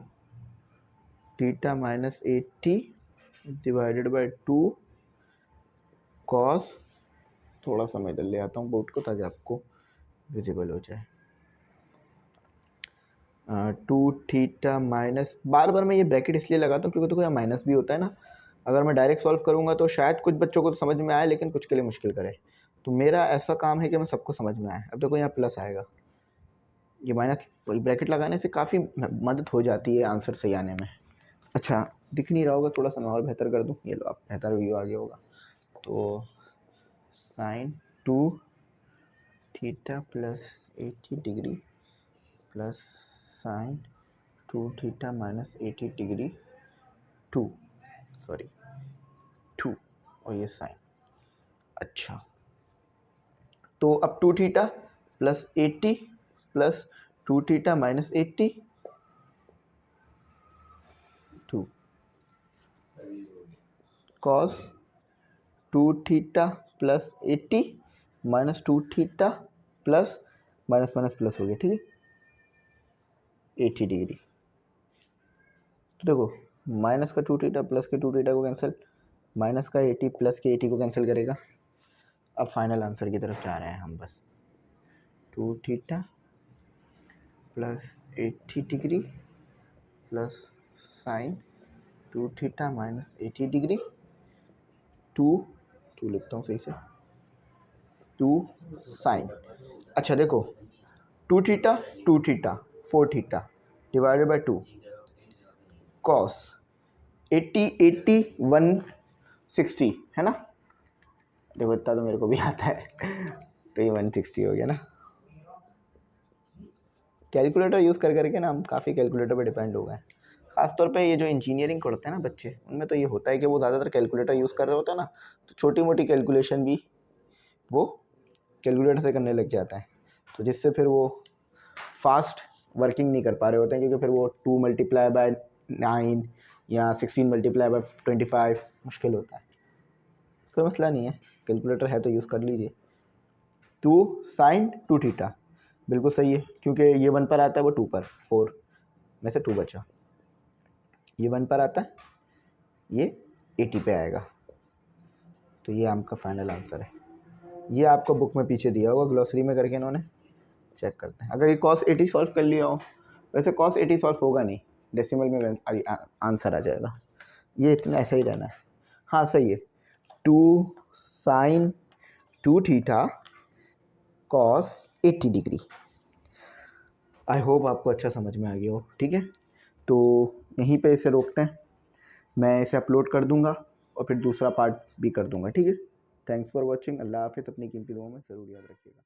theta minus 80 divided by 2 cos, थोड़ा सा मैं इधर ले आता हूँ बोर्ड को ताकि आपको विजिबल हो जाए। 2 थीटा माइनस, बार बार मैं ये ब्रैकेट इसलिए लगाता हूँ क्योंकि देखो यहाँ माइनस भी होता है ना, अगर मैं डायरेक्ट सॉल्व करूँगा तो शायद कुछ बच्चों को तो समझ में आए लेकिन कुछ के लिए मुश्किल करे, तो मेरा ऐसा काम है कि मैं सबको समझ में आए। अब देखो यहाँ प्लस आएगा, ये माइनस ब्रैकेट लगाने से काफ़ी मदद हो जाती है आंसर सही आने में। अच्छा दिख नहीं रहा होगा, थोड़ा सा मैं और बेहतर कर दूँ, ये लो आप बेहतर व्यू आ गया होगा। तो sine 2 theta plus 80 degree plus sine 2 theta minus 80 degree 2 और ये साइन। अच्छा तो अब 2 theta plus 80 plus 2 theta minus 80 2 cos 2 theta plus 80 minus 2 theta plus minus minus plus हो गया, ठीक है 80 डिग्री। तो देखो माइनस का 2 थीटा प्लस के 2 थीटा को कैंसिल, माइनस का 80 प्लस के 80 को कैंसिल करेगा। अब फाइनल आंसर की तरफ जा रहे हैं हम बस, 2 theta plus 80 degree plus sine 2 theta minus 80 degree 2 लिखता हूँ सही से, 2 साइन। अच्छा देखो 2 theta 4 theta divided by 2 cos 80 80 160 है ना, देखो इतना तो मेरे को भी आता है, तो ये 160 हो गया ना। कैलकुलेटर यूज़ कर करके ना हम काफ़ी कैलकुलेटर पे डिपेंड हो गए, ख़ासतौर पे ये जो इंजीनियरिंग पढ़ते हैं ना बच्चे, उनमें तो ये होता है कि वो ज़्यादातर कैलकुलेटर यूज़ कर रहे होते हैं ना, तो छोटी मोटी कैलकुलेशन भी वो कैलकुलेटर से करने लग जाता है, तो जिससे फिर वो फास्ट वर्किंग नहीं कर पा रहे होते हैं, क्योंकि फिर वो 2 मल्टीप्लाई बाय 9 या 16 मल्टीप्लाई बाय 25 मुश्किल होता है। कोई मसला नहीं है, कैलकुलेटर है तो यूज़ कर लीजिए। 2 साइन 2 थीटा बिल्कुल सही है, क्योंकि ये 1 पर आता है वो 2 पर, 4 में से 2 बचा, ये 1 पर आता है ये 80 पे आएगा, तो ये आपका फाइनल आंसर है। ये आपको बुक में पीछे दिया होगा ग्लॉसरी में करके इन्होंने, चेक करते हैं। अगर ये cos 80 सॉल्व कर लिया हो, वैसे cos 80 सॉल्व होगा नहीं, डेसिमल में आंसर आ जाएगा, ये इतना ऐसा ही रहना है। हाँ सही है, 2 sine 2 theta cos 80 degree. I hope आपको अच्छा समझ में आ गया हो, ठीक है। तो यहीं पे इसे रोकते हैं, मैं इसे अपलोड कर दूंगा और फिर दूसरा पार्ट भी कर दूंगा, ठीक है। थैंक्स फॉर वॉचिंग, अल्लाह हाफिज़, अपनी कीमती दुआओं में ज़रूर याद रखिएगा।